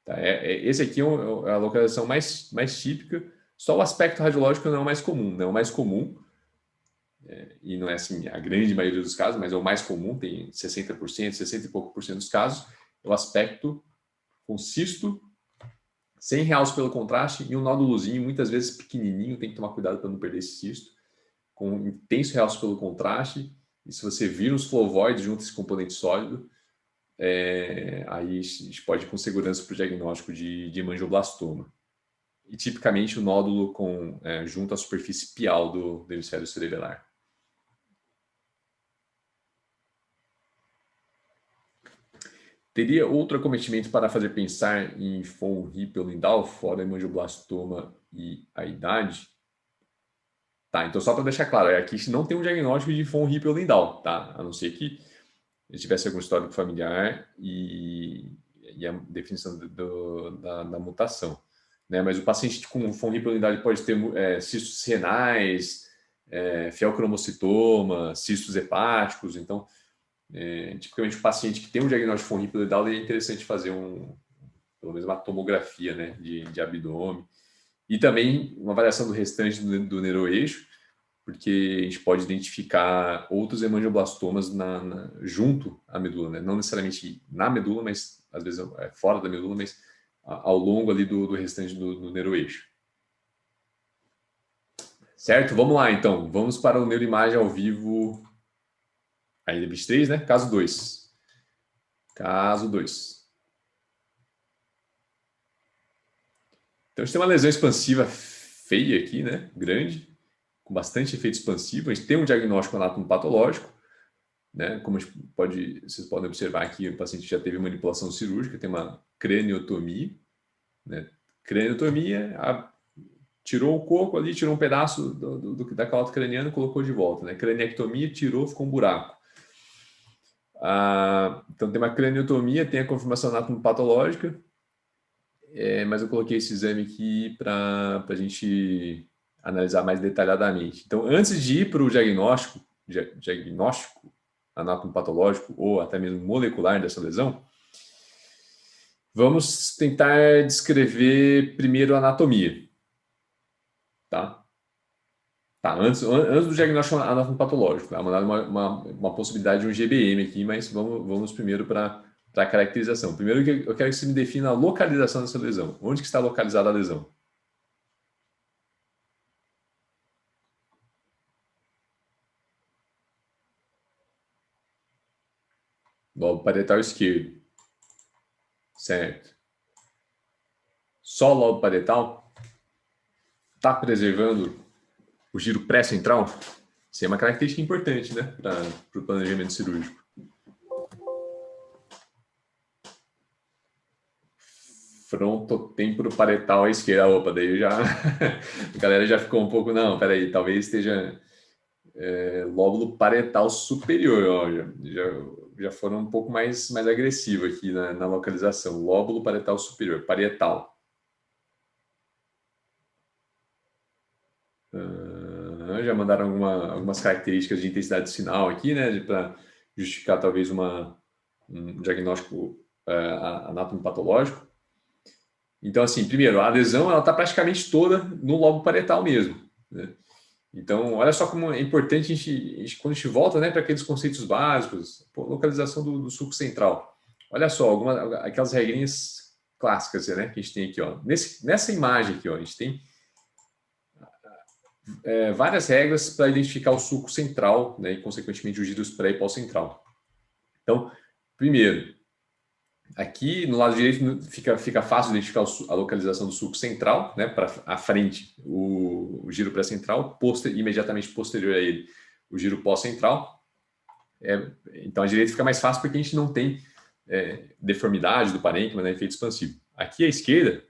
Tá? Esse aqui é a localização mais típica, só o aspecto radiológico não é o mais comum. Não é o mais comum, e não é assim a grande maioria dos casos, mas é o mais comum, tem 60%, 60 e pouco por cento dos casos, é o aspecto com cisto, sem realce pelo contraste, e um nódulozinho, muitas vezes pequenininho, tem que tomar cuidado para não perder esse cisto, com intenso realce pelo contraste. E se você vira os flovoides junto a esse componente sólido, aí a gente pode ir com segurança para o diagnóstico de hemangioblastoma. E tipicamente o nódulo junto à superfície pial do hemisfério cerebelar. Teria outro acometimento para fazer pensar em von Hippel-Lindau, fora hemangioblastoma e a idade? Tá, então só para deixar claro, aqui não tem um diagnóstico de von Hippel-Lindau, tá? A não ser que ele tivesse algum histórico familiar e a definição da mutação. Né? Mas o paciente com von Hippel-Lindau pode ter cistos renais, feocromocitoma, cistos hepáticos. Então, tipicamente o paciente que tem um diagnóstico de von Hippel-Lindau é interessante fazer pelo menos uma tomografia, né, de abdômen. E também uma avaliação do restante do neuroeixo, porque a gente pode identificar outros hemangioblastomas junto à medula, né? Não necessariamente na medula, mas às vezes fora da medula, mas ao longo ali do restante do neuroeixo. Certo? Vamos lá, então. Vamos para o neuroimagem ao vivo, ainda 23, né? Caso 2. Caso 2. Então, a gente tem uma lesão expansiva feia aqui, né? Grande, com bastante efeito expansivo. A gente tem um diagnóstico anatomopatológico, né? Como vocês podem observar aqui, o paciente já teve manipulação cirúrgica, tem uma craniotomia, né? Craniotomia, tirou o coco ali, tirou um pedaço da calota craniana e colocou de volta, né? Craniectomia, tirou, ficou um buraco. Então tem uma craniotomia, tem a confirmação anatomopatológica, mas eu coloquei esse exame aqui para a gente analisar mais detalhadamente. Então, antes de ir para o diagnóstico anatomopatológico ou até mesmo molecular dessa lesão, vamos tentar descrever primeiro a anatomia. tá? Tá, antes do diagnóstico anatomopatológico, tá? Uma possibilidade de um GBM aqui, mas vamos primeiro para a caracterização. Primeiro eu quero que você me defina a localização dessa lesão. Onde que está localizada a lesão? Lobo parietal esquerdo. Certo. Só o lobo parietal está preservando o giro pré-central? Isso é uma característica importante, né, para o planejamento cirúrgico. Frontotemporoparietal à esquerda. Opa, daí já a galera já ficou um pouco, não, peraí, talvez esteja lóbulo parietal superior, ó, já foram um pouco mais agressivo aqui na localização. Lóbulo parietal superior, parietal. Já mandaram algumas características de intensidade de sinal aqui, né, para justificar talvez um diagnóstico anatomopatológico. Então, assim, primeiro, a lesão ela está praticamente toda no lobo parietal mesmo, né? Então, olha só como é importante quando a gente volta, né, para aqueles conceitos básicos, localização do sulco central. Olha só, aquelas regrinhas clássicas, né, que a gente tem aqui, ó. Nessa imagem aqui, ó, a gente tem várias regras para identificar o sulco central, né, e, consequentemente, os giros pré e pós-central. Então, primeiro, aqui no lado direito fica fácil identificar a localização do sulco central, né, para a frente o giro pré-central, imediatamente posterior a ele o giro pós-central. Então a direita fica mais fácil porque a gente não tem deformidade do parênquima, né, efeito expansivo. Aqui à esquerda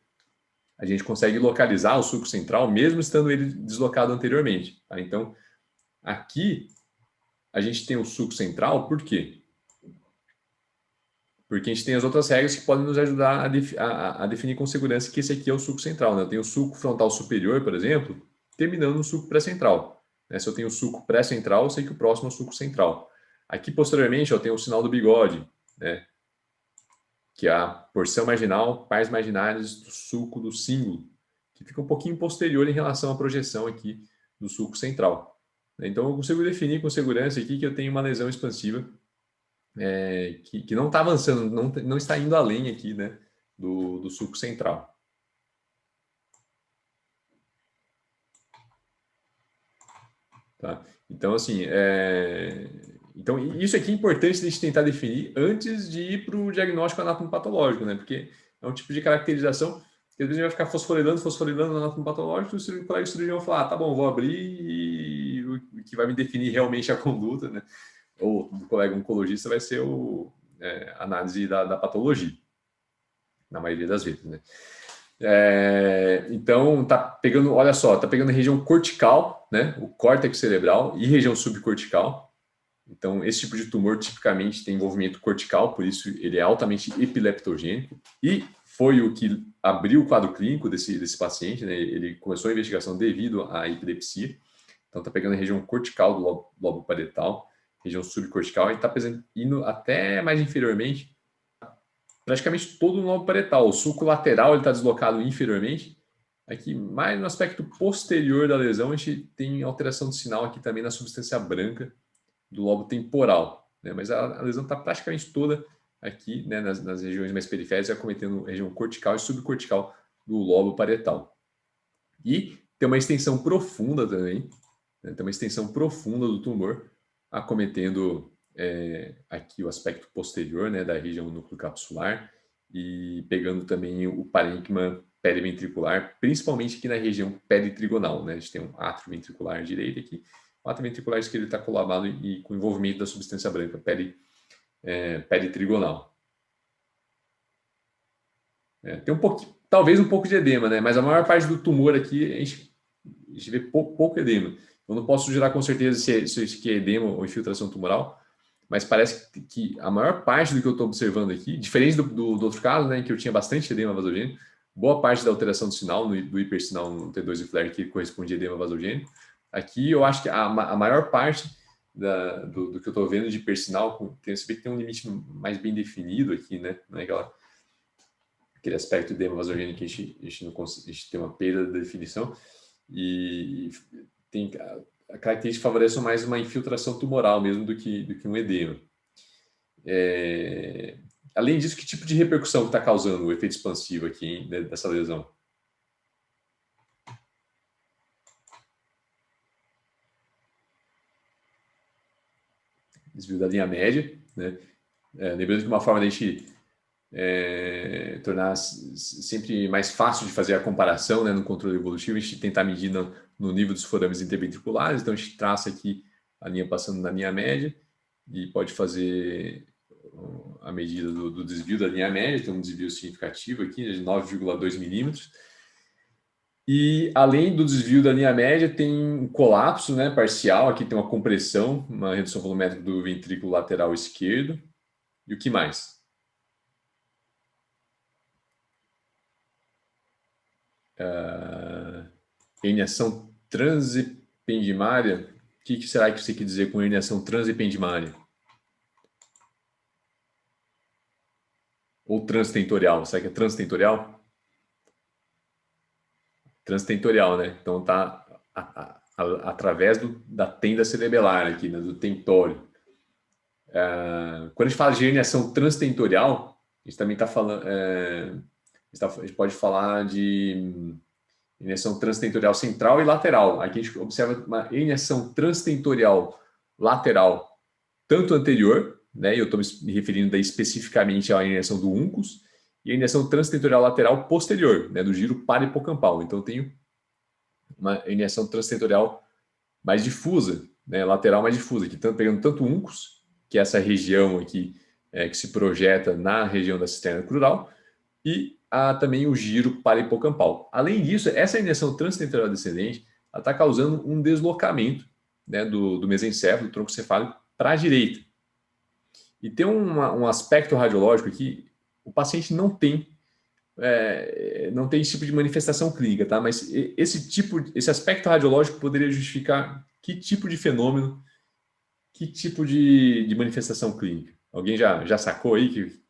a gente consegue localizar o sulco central mesmo estando ele deslocado anteriormente. Tá? Então aqui a gente tem o sulco central, por quê? Porque a gente tem as outras regras que podem nos ajudar a definir com segurança que esse aqui é o sulco central. Né? Eu tenho o sulco frontal superior, por exemplo, terminando no sulco pré-central. Né? Se eu tenho o sulco pré-central, eu sei que o próximo é o sulco central. Aqui, posteriormente, eu tenho o sinal do bigode, né? Que é a porção marginal, pares marginais do sulco do cíngulo, que fica um pouquinho posterior em relação à projeção aqui do sulco central. Então, eu consigo definir com segurança aqui que eu tenho uma lesão expansiva que não está avançando, não está indo além aqui, né, do sulco central. Tá? Então, assim, então, isso aqui é importante a gente tentar definir antes de ir para o diagnóstico anatomopatológico, né? Porque é um tipo de caracterização que às vezes a gente vai ficar fosforilando no anatomopatológico e o colega cirurgião vai falar, tá bom, vou abrir e o que vai me definir realmente a conduta, né? Ou do colega oncologista vai ser a análise da patologia, na maioria das vezes, né? Então, tá pegando, olha só, tá pegando a região cortical, né? O córtex cerebral e região subcortical. Então, esse tipo de tumor tipicamente tem envolvimento cortical, por isso ele é altamente epileptogênico. E foi o que abriu o quadro clínico desse paciente, né? Ele começou a investigação devido à epilepsia. Então, tá pegando a região cortical do lobo parietal, região subcortical, e está indo até mais inferiormente, praticamente todo o lobo parietal. O sulco lateral está deslocado inferiormente. Aqui, mais no aspecto posterior da lesão, a gente tem alteração de sinal aqui também na substância branca do lobo temporal. Né? Mas a lesão está praticamente toda aqui, né, nas regiões mais periféricas, acometendo região cortical e subcortical do lobo parietal. E tem uma extensão profunda também, né? Tem uma extensão profunda do tumor, acometendo aqui o aspecto posterior, né, da região núcleo capsular e pegando também o parênquima periventricular, principalmente aqui na região peritrigonal, né? A gente tem um átrio ventricular direito aqui, o átrio ventricular esquerdo está colabado e com envolvimento da substância branca peritrigonal. Tem talvez um pouco de edema, né? Mas a maior parte do tumor aqui a gente vê pouco edema. Eu não posso gerar com certeza se isso aqui é edema ou infiltração tumoral, mas parece que a maior parte do que eu estou observando aqui, diferente do outro caso, né, em que eu tinha bastante edema vasogênico, boa parte da alteração do sinal, do hipersinal no T2 e flare, que corresponde a edema vasogênico, aqui eu acho que a maior parte do que eu estou vendo de hipersinal, você vê que tem um limite mais bem definido aqui, né, não é aquele aspecto de edema vasogênico que a gente tem uma perda da definição. e tem a característica favorece mais uma infiltração tumoral mesmo do que um edema. Além disso, que tipo de repercussão está causando o efeito expansivo aqui, hein, dessa lesão? Desvio da linha média, né? Lembrando que uma forma da gente tornar sempre mais fácil de fazer a comparação, né, no controle evolutivo, a gente tentar medir no nível dos forames interventriculares. Então, a gente traça aqui a linha passando na linha média e pode fazer a medida do desvio da linha média, tem um desvio significativo aqui, de 9,2 milímetros. E além do desvio da linha média, tem um colapso, né, parcial. Aqui tem uma compressão, uma redução volumétrica do ventrículo lateral esquerdo. E o que mais? Herniação transependimária. O que será que você quer dizer com herniação transependimária? Ou transtentorial? Será que é transtentorial? Transtentorial, né? Então tá através da tenda cerebelar aqui, né? Do tentório. Quando a gente fala de herniação transtentorial, a gente também está falando. A gente pode falar de herniação transtentorial central e lateral. Aqui a gente observa uma herniação transtentorial lateral, tanto anterior, né? Eu estou me referindo daí especificamente à herniação do uncus, e a herniação transtentorial lateral posterior, né? Do giro parahipocampal. Então eu tenho uma herniação transtentorial mais difusa, né? Lateral mais difusa, que pegando tanto o uncus, que é essa região aqui que se projeta na região da cisterna crural, e também o giro parahipocampal. Além disso, essa herniação transtentorial descendente está causando um deslocamento, né, do mesencéfalo, do tronco cefálico, para a direita. E tem um aspecto radiológico aqui, o paciente não tem esse tipo de manifestação clínica, tá? Mas esse aspecto radiológico poderia justificar que tipo de fenômeno, que tipo de manifestação clínica. Alguém já sacou aí que...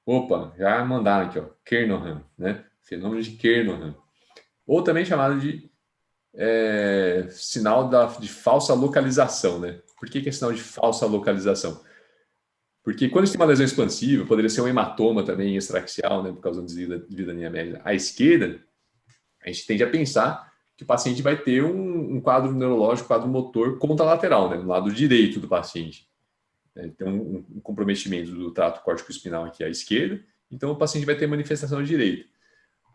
Opa, já mandaram aqui, ó, Kernohan, né? Fenômeno de Kernohan. Ou também chamado de sinal de falsa localização, né? Por que é sinal de falsa localização? Porque quando a gente tem uma lesão expansiva, poderia ser um hematoma também extraxial, né? Por causa do desvio da linha média à esquerda, a gente tende a pensar que o paciente vai ter um quadro neurológico, quadro motor contralateral, né? No lado direito do paciente. Tem um comprometimento do trato córtico-espinal aqui à esquerda, então o paciente vai ter manifestação à direita.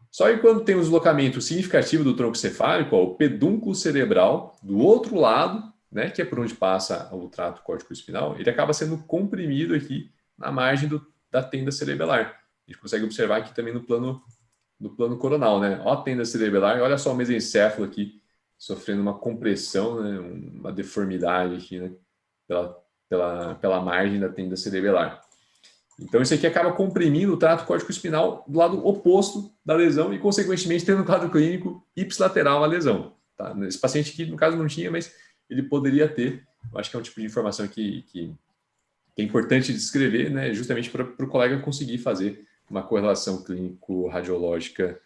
Só que quando tem um deslocamento significativo do tronco cefálico, ó, o pedúnculo cerebral do outro lado, né, que é por onde passa o trato córtico-espinal, ele acaba sendo comprimido aqui na margem da tenda cerebelar. A gente consegue observar aqui também no plano coronal, né? Ó a tenda cerebelar, olha só o mesencéfalo aqui sofrendo uma compressão, né, uma deformidade aqui, né, pela margem da tenda cerebelar. Então, isso aqui acaba comprimindo o trato córtico-espinal do lado oposto da lesão e, consequentemente, tendo um quadro clínico ipsilateral à lesão. Tá? Esse paciente aqui, no caso, não tinha, mas ele poderia ter. Eu acho que é um tipo de informação que é importante descrever, né, justamente para o colega conseguir fazer uma correlação clínico-radiológica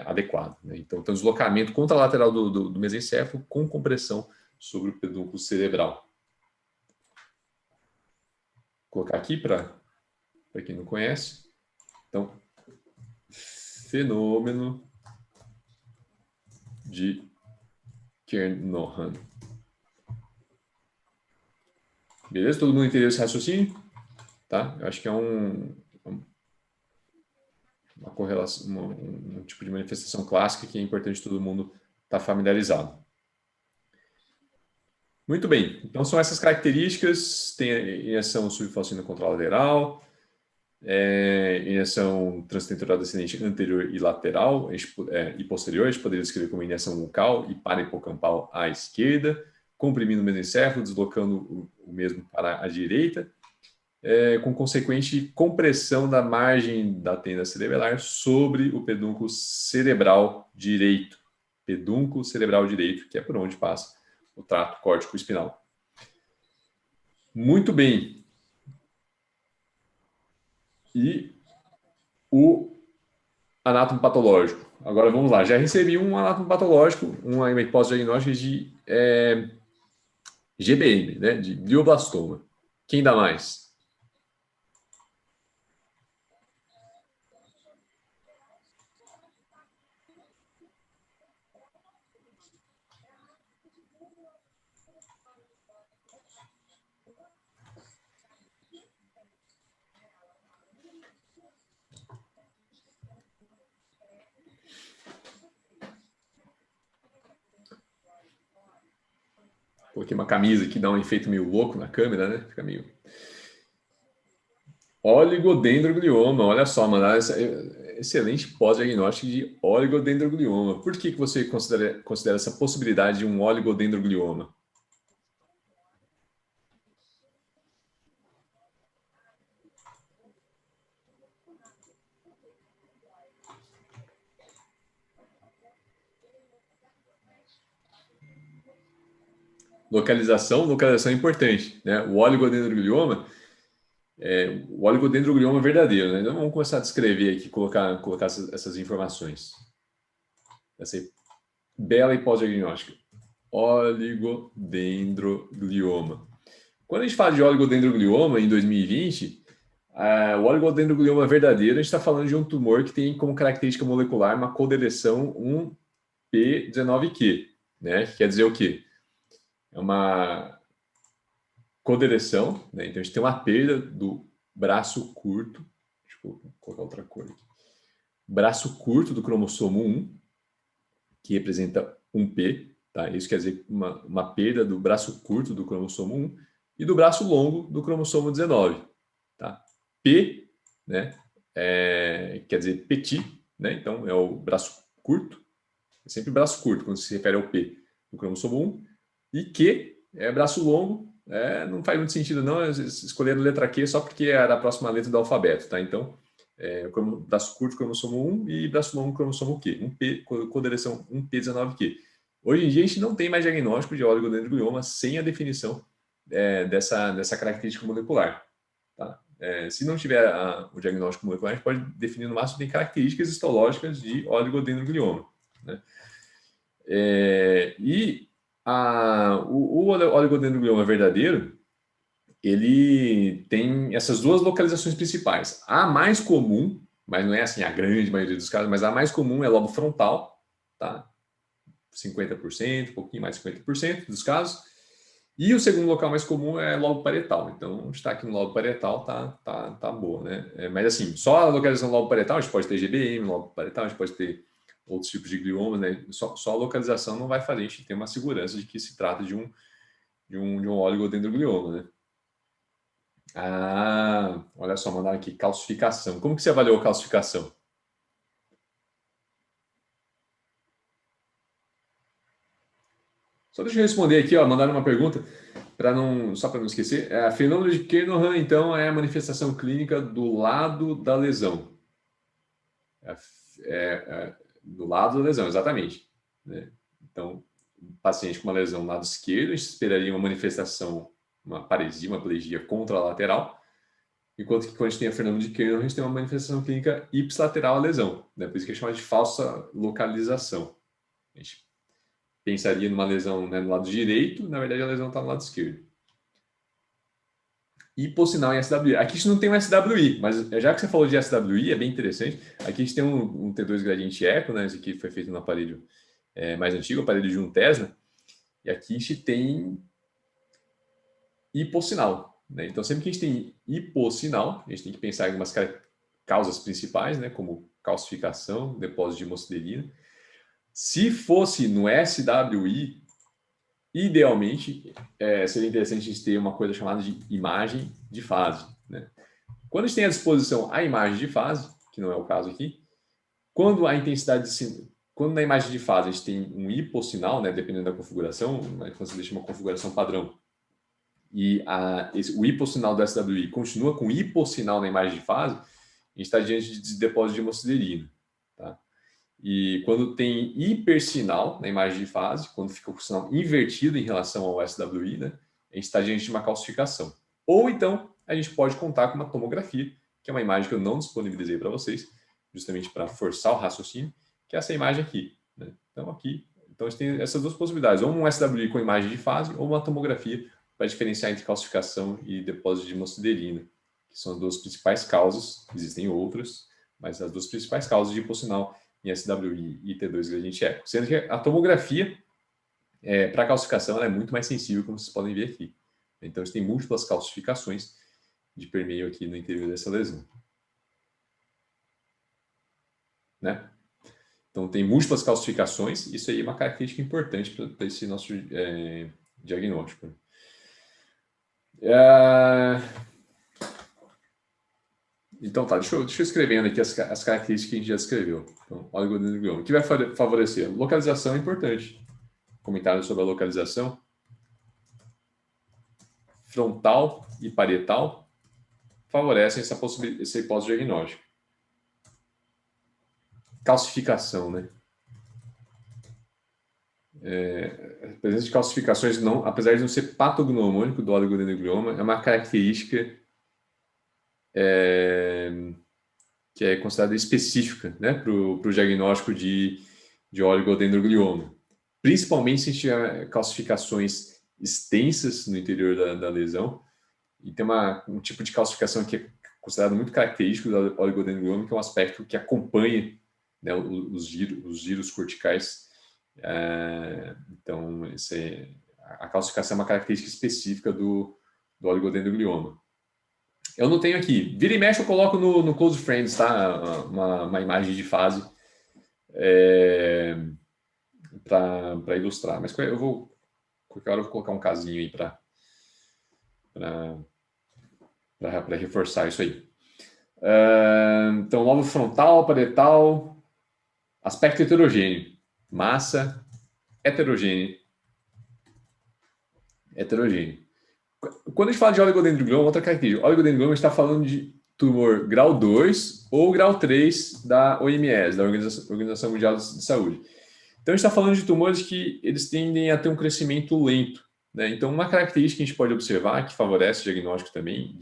adequada. Né? Então, tem um deslocamento contralateral do mesencéfalo com compressão sobre o pedúnculo cerebral. Vou colocar aqui para quem não conhece. Então, fenômeno de Kernohan. Beleza? Todo mundo entendeu esse raciocínio? Tá? Eu acho que é uma correlação, um tipo de manifestação clássica que é importante todo mundo estar familiarizado. Muito bem. Então, são essas características. Tem a injeção subfalcina contralateral, injeção transtentorial descendente anterior e lateral e posterior, a gente poderia descrever como injeção bucal e parahipocampal à esquerda, comprimindo o mesencéfalo, deslocando o mesmo para a direita, com consequente compressão da margem da tenda cerebelar sobre o pedúnculo cerebral direito. Pedúnculo cerebral direito, que é por onde passa o trato córtico-espinal. Muito bem. E o anátomo patológico. Agora vamos lá. Já recebi um anátomo patológico, uma hipótese diagnóstica de GBM, né? De glioblastoma. Quem dá mais? Coloquei uma camisa que dá um efeito meio louco na câmera, né? Fica meio. Oligodendroglioma, olha só, mano, excelente pós-diagnóstico de oligodendroglioma. Por que você considera essa possibilidade de um oligodendroglioma? Localização é importante, né? O oligodendroglioma verdadeiro, né? Então vamos começar a descrever aqui, colocar essas informações. Essa bela hipótese diagnóstica. Oligodendroglioma. Quando a gente fala de oligodendroglioma em 2020, o oligodendroglioma verdadeiro, a gente está falando de um tumor que tem como característica molecular uma codeleção 1p19q, né? Que quer dizer o quê? É uma codeleção, né? Então a gente tem uma perda do braço curto, deixa eu colocar outra cor aqui, braço curto do cromossomo 1, que representa 1p, tá? Isso quer dizer uma perda do braço curto do cromossomo 1 e do braço longo do cromossomo 19, tá? P, né? Quer dizer petit, né? Então é o braço curto, é sempre braço curto quando se refere ao P do cromossomo 1, e Q é braço longo. Não faz muito sentido não escolher a letra Q só porque era a próxima letra do alfabeto, tá? Então, braço curto, cromossomo 1 e braço longo, cromossomo Q. 1P, codeleção 1P19Q. Hoje em dia, a gente não tem mais diagnóstico de oligodendroglioma sem a definição dessa característica molecular. Tá? Se não tiver o diagnóstico molecular, a gente pode definir no máximo tem características histológicas de oligodendroglioma. Né? O oligodendroglioma verdadeiro, ele tem essas duas localizações principais. A mais comum, mas não é assim a grande maioria dos casos, mas a mais comum é lobo frontal, tá? 50%, um pouquinho mais de 50% dos casos. E o segundo local mais comum é lobo parietal. Então, o destaque no lobo parietal tá boa, né? Mas assim, só a localização do lobo parietal, a gente pode ter GBM, lobo parietal, a gente pode ter outros tipos de glioma, né? Só a localização não vai fazer a gente ter uma segurança de que se trata de um oligodendroglioma, né? Olha só, mandaram aqui, calcificação. Como que você avaliou a calcificação? Só deixa eu responder aqui, ó, mandaram uma pergunta, só para não esquecer. Fenômeno de Kernohan, então, é a manifestação clínica do lado da lesão. Do lado da lesão, exatamente. Né? Então, paciente com uma lesão no lado esquerdo, a gente esperaria uma manifestação, uma paresia, uma plegia contralateral, enquanto que quando a gente tem a fenômeno de Kernohan, a gente tem uma manifestação clínica ipsilateral à lesão. Né? Por isso que é chamado de falsa localização. A gente pensaria numa lesão, né, no lado direito, na verdade a lesão está no lado esquerdo. Hipossinal em SWI. Aqui a gente não tem um SWI, mas já que você falou de SWI, é bem interessante. Aqui a gente tem um T2 gradiente eco, né? Esse aqui foi feito no aparelho mais antigo, o aparelho de 1 Tesla. E aqui a gente tem hipossinal. Né? Então, sempre que a gente tem hipossinal, a gente tem que pensar em algumas causas principais, né? Como calcificação, depósito de hemociderina. Se fosse no SWI, idealmente, seria interessante a gente ter uma coisa chamada de imagem de fase. Né? Quando a gente tem à disposição a imagem de fase, que não é o caso aqui, quando a intensidade quando na imagem de fase a gente tem um hipossinal, né, dependendo da configuração, né, quando você deixa uma configuração padrão, e o hipossinal do SWI continua com hipossinal na imagem de fase, a gente está diante de depósito de hemociderina. Tá? E quando tem hipersinal na imagem de fase, quando fica com o sinal invertido em relação ao SWI, né, a gente está diante de uma calcificação. Ou então, a gente pode contar com uma tomografia, que é uma imagem que eu não disponibilizei para vocês, justamente para forçar o raciocínio, que é essa imagem aqui, né? Então, aqui, então a gente tem essas duas possibilidades, ou um SWI com imagem de fase, ou uma tomografia para diferenciar entre calcificação e depósito de hemosiderina, que são as duas principais causas, existem outras, mas as duas principais causas de hipossinal em SWI e T2 gradiente eco. Sendo que a tomografia, para calcificação, ela é muito mais sensível, como vocês podem ver aqui. Então, a gente tem múltiplas calcificações de permeio aqui no interior dessa lesão. Né? Então, tem múltiplas calcificações, isso aí é uma característica importante para esse nosso diagnóstico. Então, tá, deixa eu escrevendo aqui as características que a gente já escreveu. Então, oligodendroglioma. O que vai favorecer? Localização é importante. Comentário sobre a localização. Frontal e parietal favorecem essa hipótese diagnóstica. Calcificação, né? A presença de calcificações, não, apesar de não ser patognomônico do oligodendroglioma, é uma característica que é considerada específica, né, para o diagnóstico de oligodendroglioma. Principalmente se tiver calcificações extensas no interior da lesão. E tem um tipo de calcificação que é considerado muito característico do oligodendroglioma, que é um aspecto que acompanha, né, os giros corticais. Então, a calcificação é uma característica específica do oligodendroglioma. Eu não tenho aqui. Vira e mexe eu coloco no Close Friends, tá? Uma imagem de fase para ilustrar. Mas qualquer hora eu vou colocar um casinho aí para reforçar isso aí. Então, lobo frontal, parietal, aspecto heterogêneo, massa heterogênea. Quando a gente fala de oligodendroglioma, outra característica, oligodendroglioma está falando de tumor grau 2 ou grau 3 da OMS, da Organização Mundial de Saúde. Então, a gente está falando de tumores que eles tendem a ter um crescimento lento. Né? Então, uma característica que a gente pode observar, que favorece o diagnóstico também,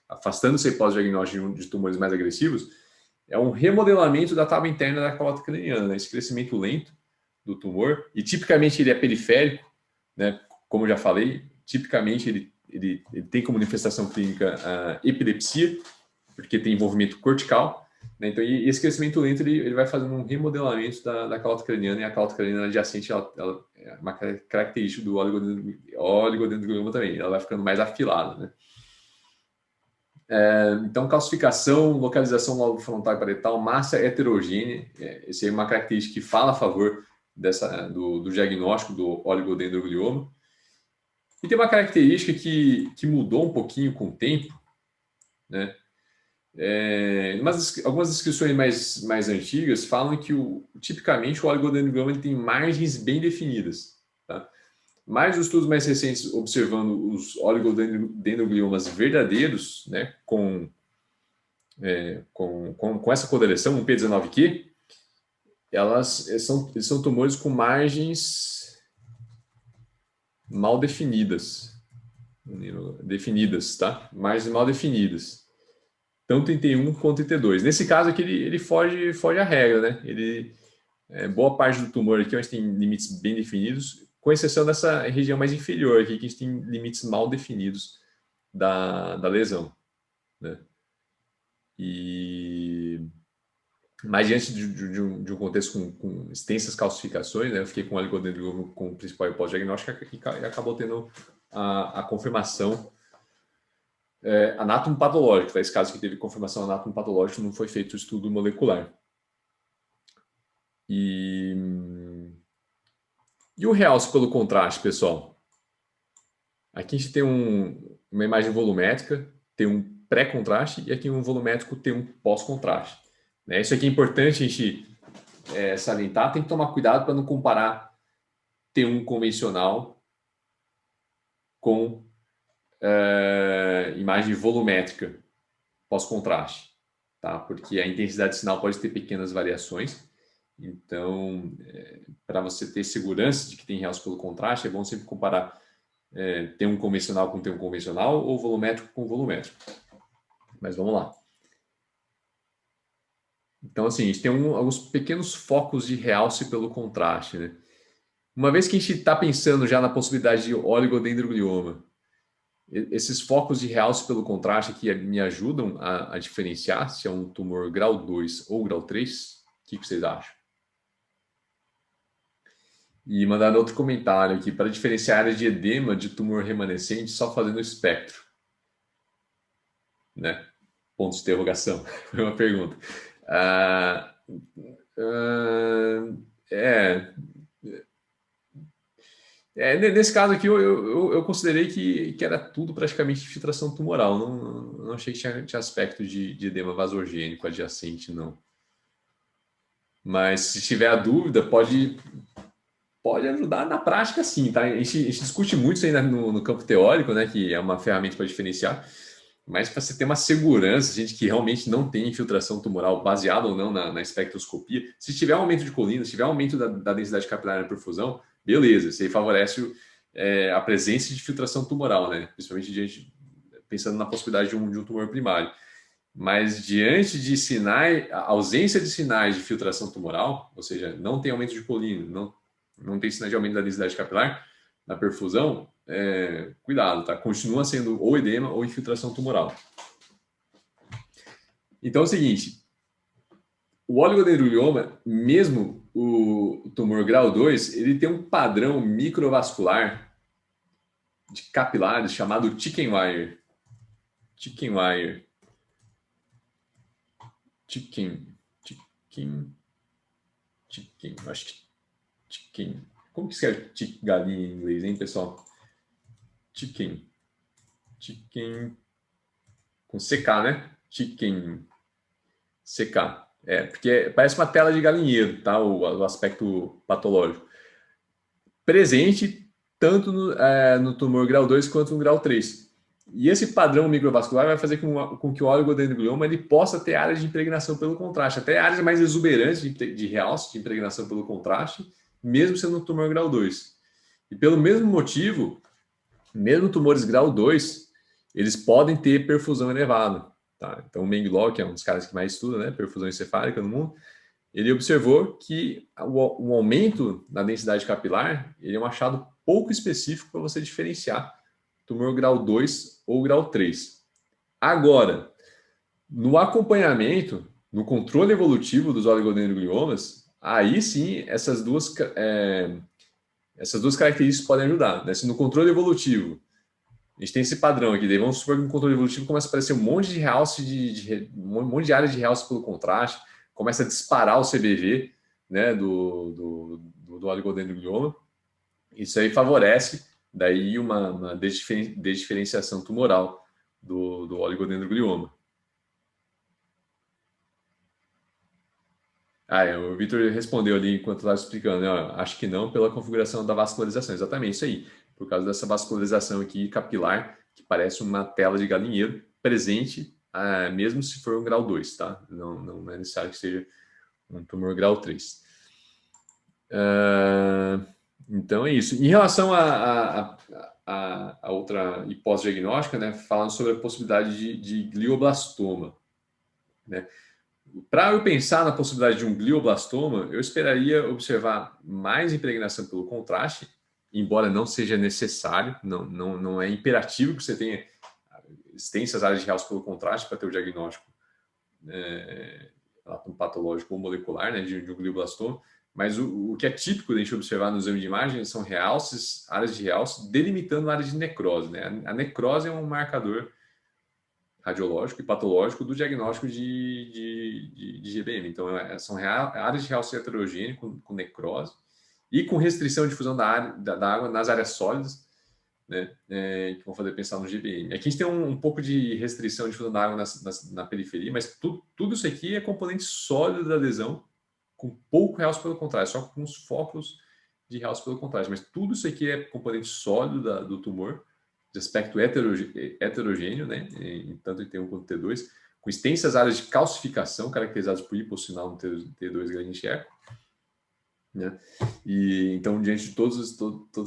afastando essa hipótese diagnóstica de tumores mais agressivos, é um remodelamento da tábua interna da calota craniana, né? Esse crescimento lento do tumor, e tipicamente ele é periférico, né? Como eu já falei, tipicamente ele tem como manifestação clínica a epilepsia, porque tem envolvimento cortical, né? Então, esse crescimento lento ele vai fazendo um remodelamento da calota craniana, e a calota craniana adjacente ela é uma característica do oligodendroglioma também, ela vai ficando mais afilada, né? Então, calcificação, localização lobo frontal e parietal, massa heterogênea, essa é uma característica que fala a favor do diagnóstico do oligodendroglioma. E tem uma característica que mudou um pouquinho com o tempo, né? Algumas descrições mais antigas falam que tipicamente o oligodendroglioma tem margens bem definidas, tá? Mas os estudos mais recentes observando os oligodendrogliomas verdadeiros, né, com essa codeleção, um P19Q, eles são tumores com margens mal definidas, tá? Margens mal definidas, tanto em T1 quanto em T2. Nesse caso aqui ele foge à regra, né? Boa parte do tumor aqui a gente tem limites bem definidos, com exceção dessa região mais inferior aqui, que a gente tem limites mal definidos da lesão, né? Mas diante de um contexto com extensas calcificações, né, eu fiquei com o oligodendroglioma como principal hipótese diagnóstica e acabou tendo a confirmação anatomopatológica. Nesse caso que teve confirmação anatomopatológica, não foi feito o estudo molecular. E o realce pelo contraste, pessoal? Aqui a gente tem uma imagem volumétrica, tem um pré-contraste, e aqui um volumétrico tem um pós-contraste. Né? Isso aqui é importante a gente salientar, tem que tomar cuidado para não comparar T1 convencional com imagem volumétrica pós-contraste, tá? Porque a intensidade de sinal pode ter pequenas variações. Então, para você ter segurança de que tem realce pelo contraste, é bom sempre comparar T1 convencional com T1 convencional ou volumétrico com volumétrico. Mas vamos lá. Então, assim, a gente tem alguns pequenos focos de realce pelo contraste, né? Uma vez que a gente está pensando já na possibilidade de oligodendroglioma, esses focos de realce pelo contraste aqui me ajudam a diferenciar se é um tumor grau 2 ou grau 3? O que vocês acham? E mandar outro comentário aqui, para diferenciar a área de edema de tumor remanescente só fazendo o espectro, né? Ponto de interrogação. Foi uma pergunta. Ah, ah, é, nesse caso aqui, eu considerei que era tudo praticamente infiltração tumoral. Não achei que tinha aspecto de edema vasogênico adjacente, não. Mas se tiver a dúvida, pode ajudar na prática, sim, tá? A gente discute muito isso aí no campo teórico, né? Que é uma ferramenta para diferenciar. Mas para você ter uma segurança, gente que realmente não tem infiltração tumoral baseada ou não na espectroscopia, se tiver um aumento de colina, se tiver um aumento da densidade capilar na perfusão, beleza, isso aí favorece a presença de filtração tumoral, né? Principalmente pensando na possibilidade de um tumor primário. Mas diante de sinais, a ausência de sinais de filtração tumoral, ou seja, não tem aumento de colina, não tem sinais de aumento da densidade capilar na perfusão, cuidado, tá? Continua sendo ou edema ou infiltração tumoral. Então é o seguinte, o oligodendroglioma, mesmo o tumor grau 2, ele tem um padrão microvascular de capilares chamado chicken wire. Chicken wire. Acho que chicken. Como que escreve galinha em inglês, hein, pessoal? Chicken com CK, né? Chicken CK. Porque parece uma tela de galinheiro, tá? O aspecto patológico. Presente tanto no tumor grau 2 quanto no grau 3. E esse padrão microvascular vai fazer com que o oligodendroglioma ele possa ter áreas de impregnação pelo contraste, até áreas mais exuberantes de realce, de impregnação pelo contraste, mesmo sendo um tumor grau 2. E pelo mesmo motivo, mesmo tumores grau 2, eles podem ter perfusão elevada. Tá? Então, o Mengele, que é um dos caras que mais estuda, né, perfusão encefálica no mundo, ele observou que o aumento na densidade capilar ele é um achado pouco específico para você diferenciar tumor grau 2 ou grau 3. Agora, no acompanhamento, no controle evolutivo dos oligodendrogliomas, aí sim essas duas características podem ajudar. Né? Se no controle evolutivo a gente tem esse padrão aqui, daí vamos supor que no controle evolutivo começa a aparecer um monte de realce, um monte de áreas de realce pelo contraste, começa a disparar o CBV, né, do oligodendroglioma. Isso aí favorece daí uma desdiferenciação tumoral do oligodendroglioma. O Vitor respondeu ali enquanto estava explicando, né? Acho que não, pela configuração da vascularização. Exatamente isso aí. Por causa dessa vascularização aqui capilar, que parece uma tela de galinheiro, presente, mesmo se for um grau 2, tá? Não é necessário que seja um tumor grau 3. Então é isso. Em relação a outra hipótese diagnóstica, né? Falando sobre a possibilidade de glioblastoma, né? Para eu pensar na possibilidade de um glioblastoma, eu esperaria observar mais impregnação pelo contraste, embora não seja necessário, não é imperativo que você tenha extensas áreas de realce pelo contraste para ter o diagnóstico patológico ou molecular, né, de um glioblastoma. Mas o que é típico de a gente observar no exame de imagem são realces, áreas de realce, delimitando áreas de necrose. Né? A necrose é um marcador radiológico e patológico do diagnóstico de GBM. Então, são áreas de realce heterogêneo com necrose e com restrição de difusão da água nas áreas sólidas, né, que vão fazer pensar no GBM. Aqui a gente tem um pouco de restrição de difusão da água na periferia, mas tudo isso aqui é componente sólido da lesão, com pouco realce pelo contraste, só com os focos de realce pelo contraste. Mas tudo isso aqui é componente sólido do tumor, de aspecto heterogêneo, né? Tanto em T1 quanto T2, com extensas áreas de calcificação caracterizadas por hipossinal no T2 gradiente eco. Né? E então, diante de todas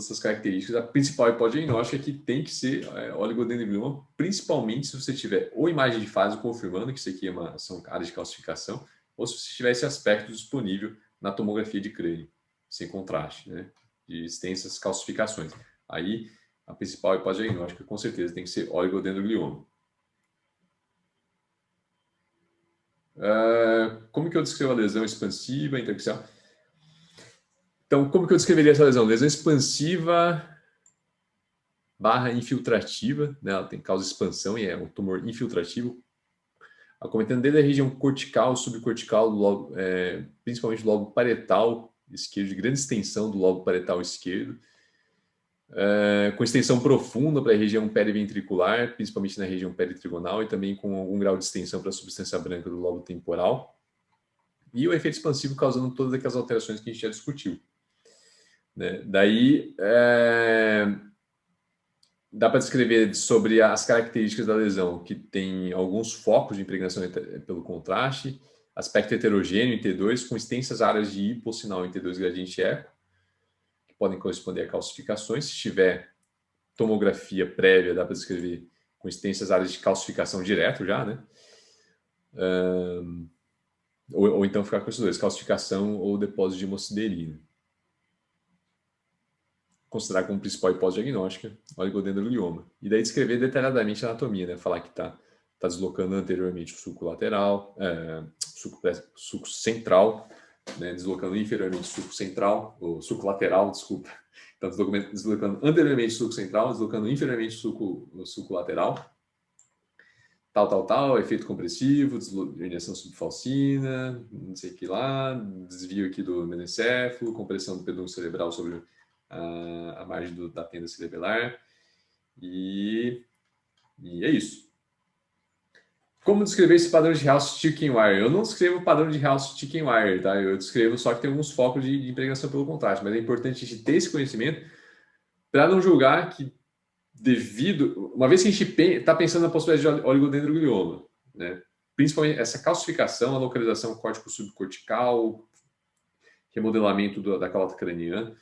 essas características, a principal hipótese diagnóstica é que tem que ser oligodendroglioma, principalmente se você tiver ou imagem de fase confirmando que isso aqui são áreas de calcificação, ou se você tiver esse aspecto disponível na tomografia de crânio, sem contraste, né? De extensas calcificações. Aí, a principal hipótese diagnóstica, com certeza, tem que ser oligodendroglioma. Como que eu descrevo a lesão expansiva, intersticial? Então, como que eu descreveria essa lesão? Lesão expansiva barra infiltrativa, né? Ela tem causa de expansão e é um tumor infiltrativo. Acometendo desde a região cortical, subcortical, do lobo, principalmente do lobo parietal esquerdo, de grande extensão do lobo parietal esquerdo, com extensão profunda para a região periventricular, principalmente na região peritrigonal, e também com algum grau de extensão para a substância branca do lobo temporal. E o efeito expansivo causando todas aquelas alterações que a gente já discutiu. Né? Daí, dá para descrever sobre as características da lesão, que tem alguns focos de impregnação pelo contraste, aspecto heterogêneo em T2, com extensas áreas de hipossinal em T2 gradiente eco, que podem corresponder a calcificações. Se tiver tomografia prévia, dá para descrever com extensas áreas de calcificação direto já, né? Ou então ficar com esses dois, calcificação ou depósito de hemociderina. Considerar como principal hipótese diagnóstica oligodendroglioma. E daí descrever detalhadamente a anatomia, né? Falar que está deslocando anteriormente o sulco lateral, sulco central, né? Deslocando inferiormente o sulco central, o sulco lateral, desculpa. Então, deslocando anteriormente o sulco central, deslocando inferiormente o sulco lateral. Tal, efeito compressivo, injeção subfalcina, não sei o que lá, desvio aqui do mesencéfalo, compressão do pedúnculo cerebral sobre a margem da tenda cerebelar. E é isso. Como descrever esse padrão de House Chicken Wire? Eu não descrevo o padrão de House Chicken Wire, tá? Eu descrevo só que tem alguns focos de impregnação pelo contraste, mas é importante a gente ter esse conhecimento para não julgar que uma vez que a gente está pensando na possibilidade de oligodendroglioma, né? Principalmente essa calcificação, a localização córtico-subcortical, remodelamento da calota craniana.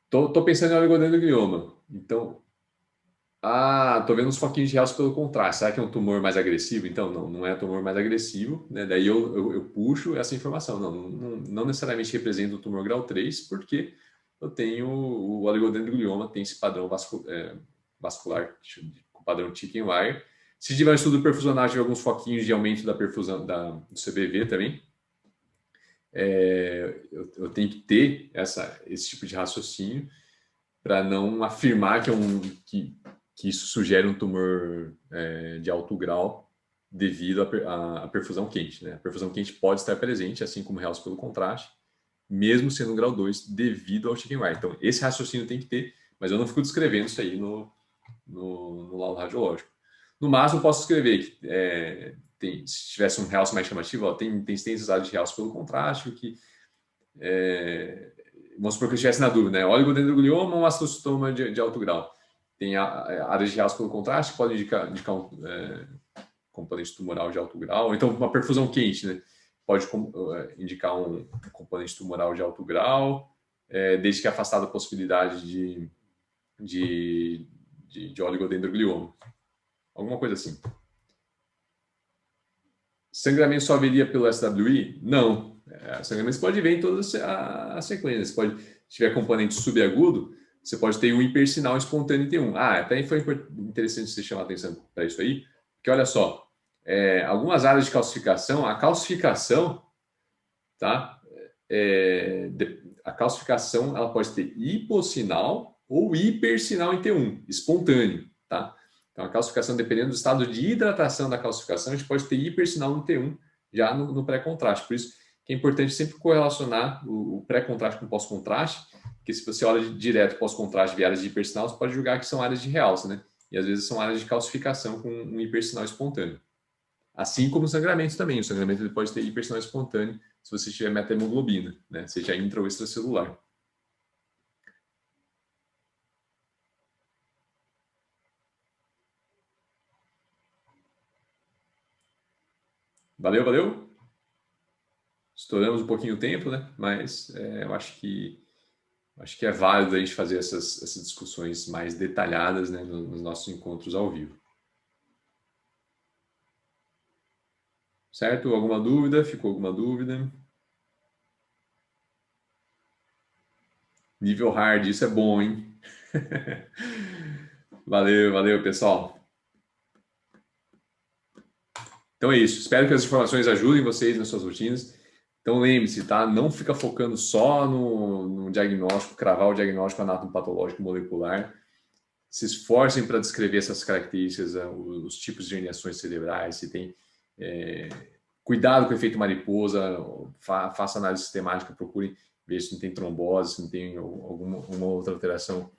Tô pensando em oligodendroglioma. Então, tô vendo uns foquinhos de realce pelo contraste. Será que é um tumor mais agressivo? Então, não é tumor mais agressivo. Né? Daí eu puxo essa informação. Não necessariamente representa o tumor grau 3, porque eu tenho o oligodendroglioma, tem esse padrão vascular com padrão chicken wire. Se tiver um estudo perfusional, tiver alguns foquinhos de aumento da perfusão do CBV também. Eu tenho que ter esse tipo de raciocínio para não afirmar que isso sugere um tumor de alto grau devido à perfusão quente. Né? A perfusão quente pode estar presente, assim como realce pelo contraste, mesmo sendo um grau 2, devido ao chicken wire. Então, esse raciocínio tem que ter, mas eu não fico descrevendo isso aí no laudo radiológico. No máximo, eu posso escrever que se tivesse um realce mais chamativo, tem extensas áreas de realce pelo contraste, que vamos supor que eu estivesse na dúvida, né? Oligodendroglioma ou um astrocitoma de alto grau. Tem áreas de realce pelo contraste que podem indicar um componente tumoral de alto grau, ou então uma perfusão quente, né? Pode indicar um componente tumoral de alto grau, desde que afastada a possibilidade de oligodendroglioma. Alguma coisa assim. Sangramento só viria pelo SWI? Não. Sangramento pode vir em todas as sequências. Se tiver componente subagudo, você pode ter um hipersinal espontâneo T1. Até foi interessante você chamar a atenção para isso aí, porque olha só, algumas áreas de calcificação, a calcificação, tá? A calcificação ela pode ter hipossinal ou hipersinal em T1, espontâneo, tá? Então, a calcificação, dependendo do estado de hidratação da calcificação, a gente pode ter hipersinal no T1, já no pré-contraste. Por isso que é importante sempre correlacionar o pré-contraste com o pós-contraste, porque se você olha direto pós-contraste via áreas de hipersinal, você pode julgar que são áreas de realce, né? E às vezes são áreas de calcificação com um hipersinal espontâneo. Assim como o sangramento também. O sangramento ele pode ter hipersinal espontâneo se você tiver metahemoglobina, né? Seja intra ou extracelular. Valeu. Estouramos um pouquinho o tempo, né? Mas eu acho que é válido a gente fazer essas discussões mais detalhadas, né, nos nossos encontros ao vivo. Certo? Alguma dúvida? Ficou alguma dúvida? Nível hard, isso é bom, hein? Valeu, valeu, pessoal. Então é isso. Espero que as informações ajudem vocês nas suas rotinas. Então lembre-se, tá? Não fica focando só no diagnóstico, cravar o diagnóstico anatomopatológico molecular. Se esforcem para descrever essas características, os tipos de herniações cerebrais, se tem cuidado com o efeito mariposa, faça análise sistemática, procure ver se não tem trombose, se não tem alguma outra alteração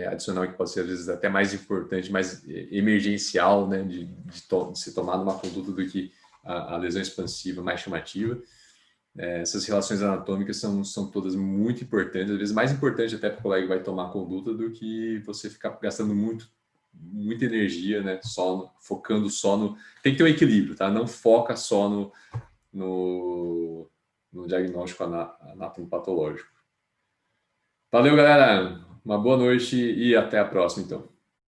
adicional que pode ser, às vezes, até mais importante, mais emergencial, né, de ser tomada uma conduta do que a lesão expansiva mais chamativa. Essas relações anatômicas são todas muito importantes, às vezes mais importante até para o colega que vai tomar a conduta do que você ficar gastando muita energia, né, focando só no... Tem que ter um equilíbrio, tá? Não foca só no diagnóstico anatomopatológico. Valeu, galera! Uma boa noite e até a próxima, então.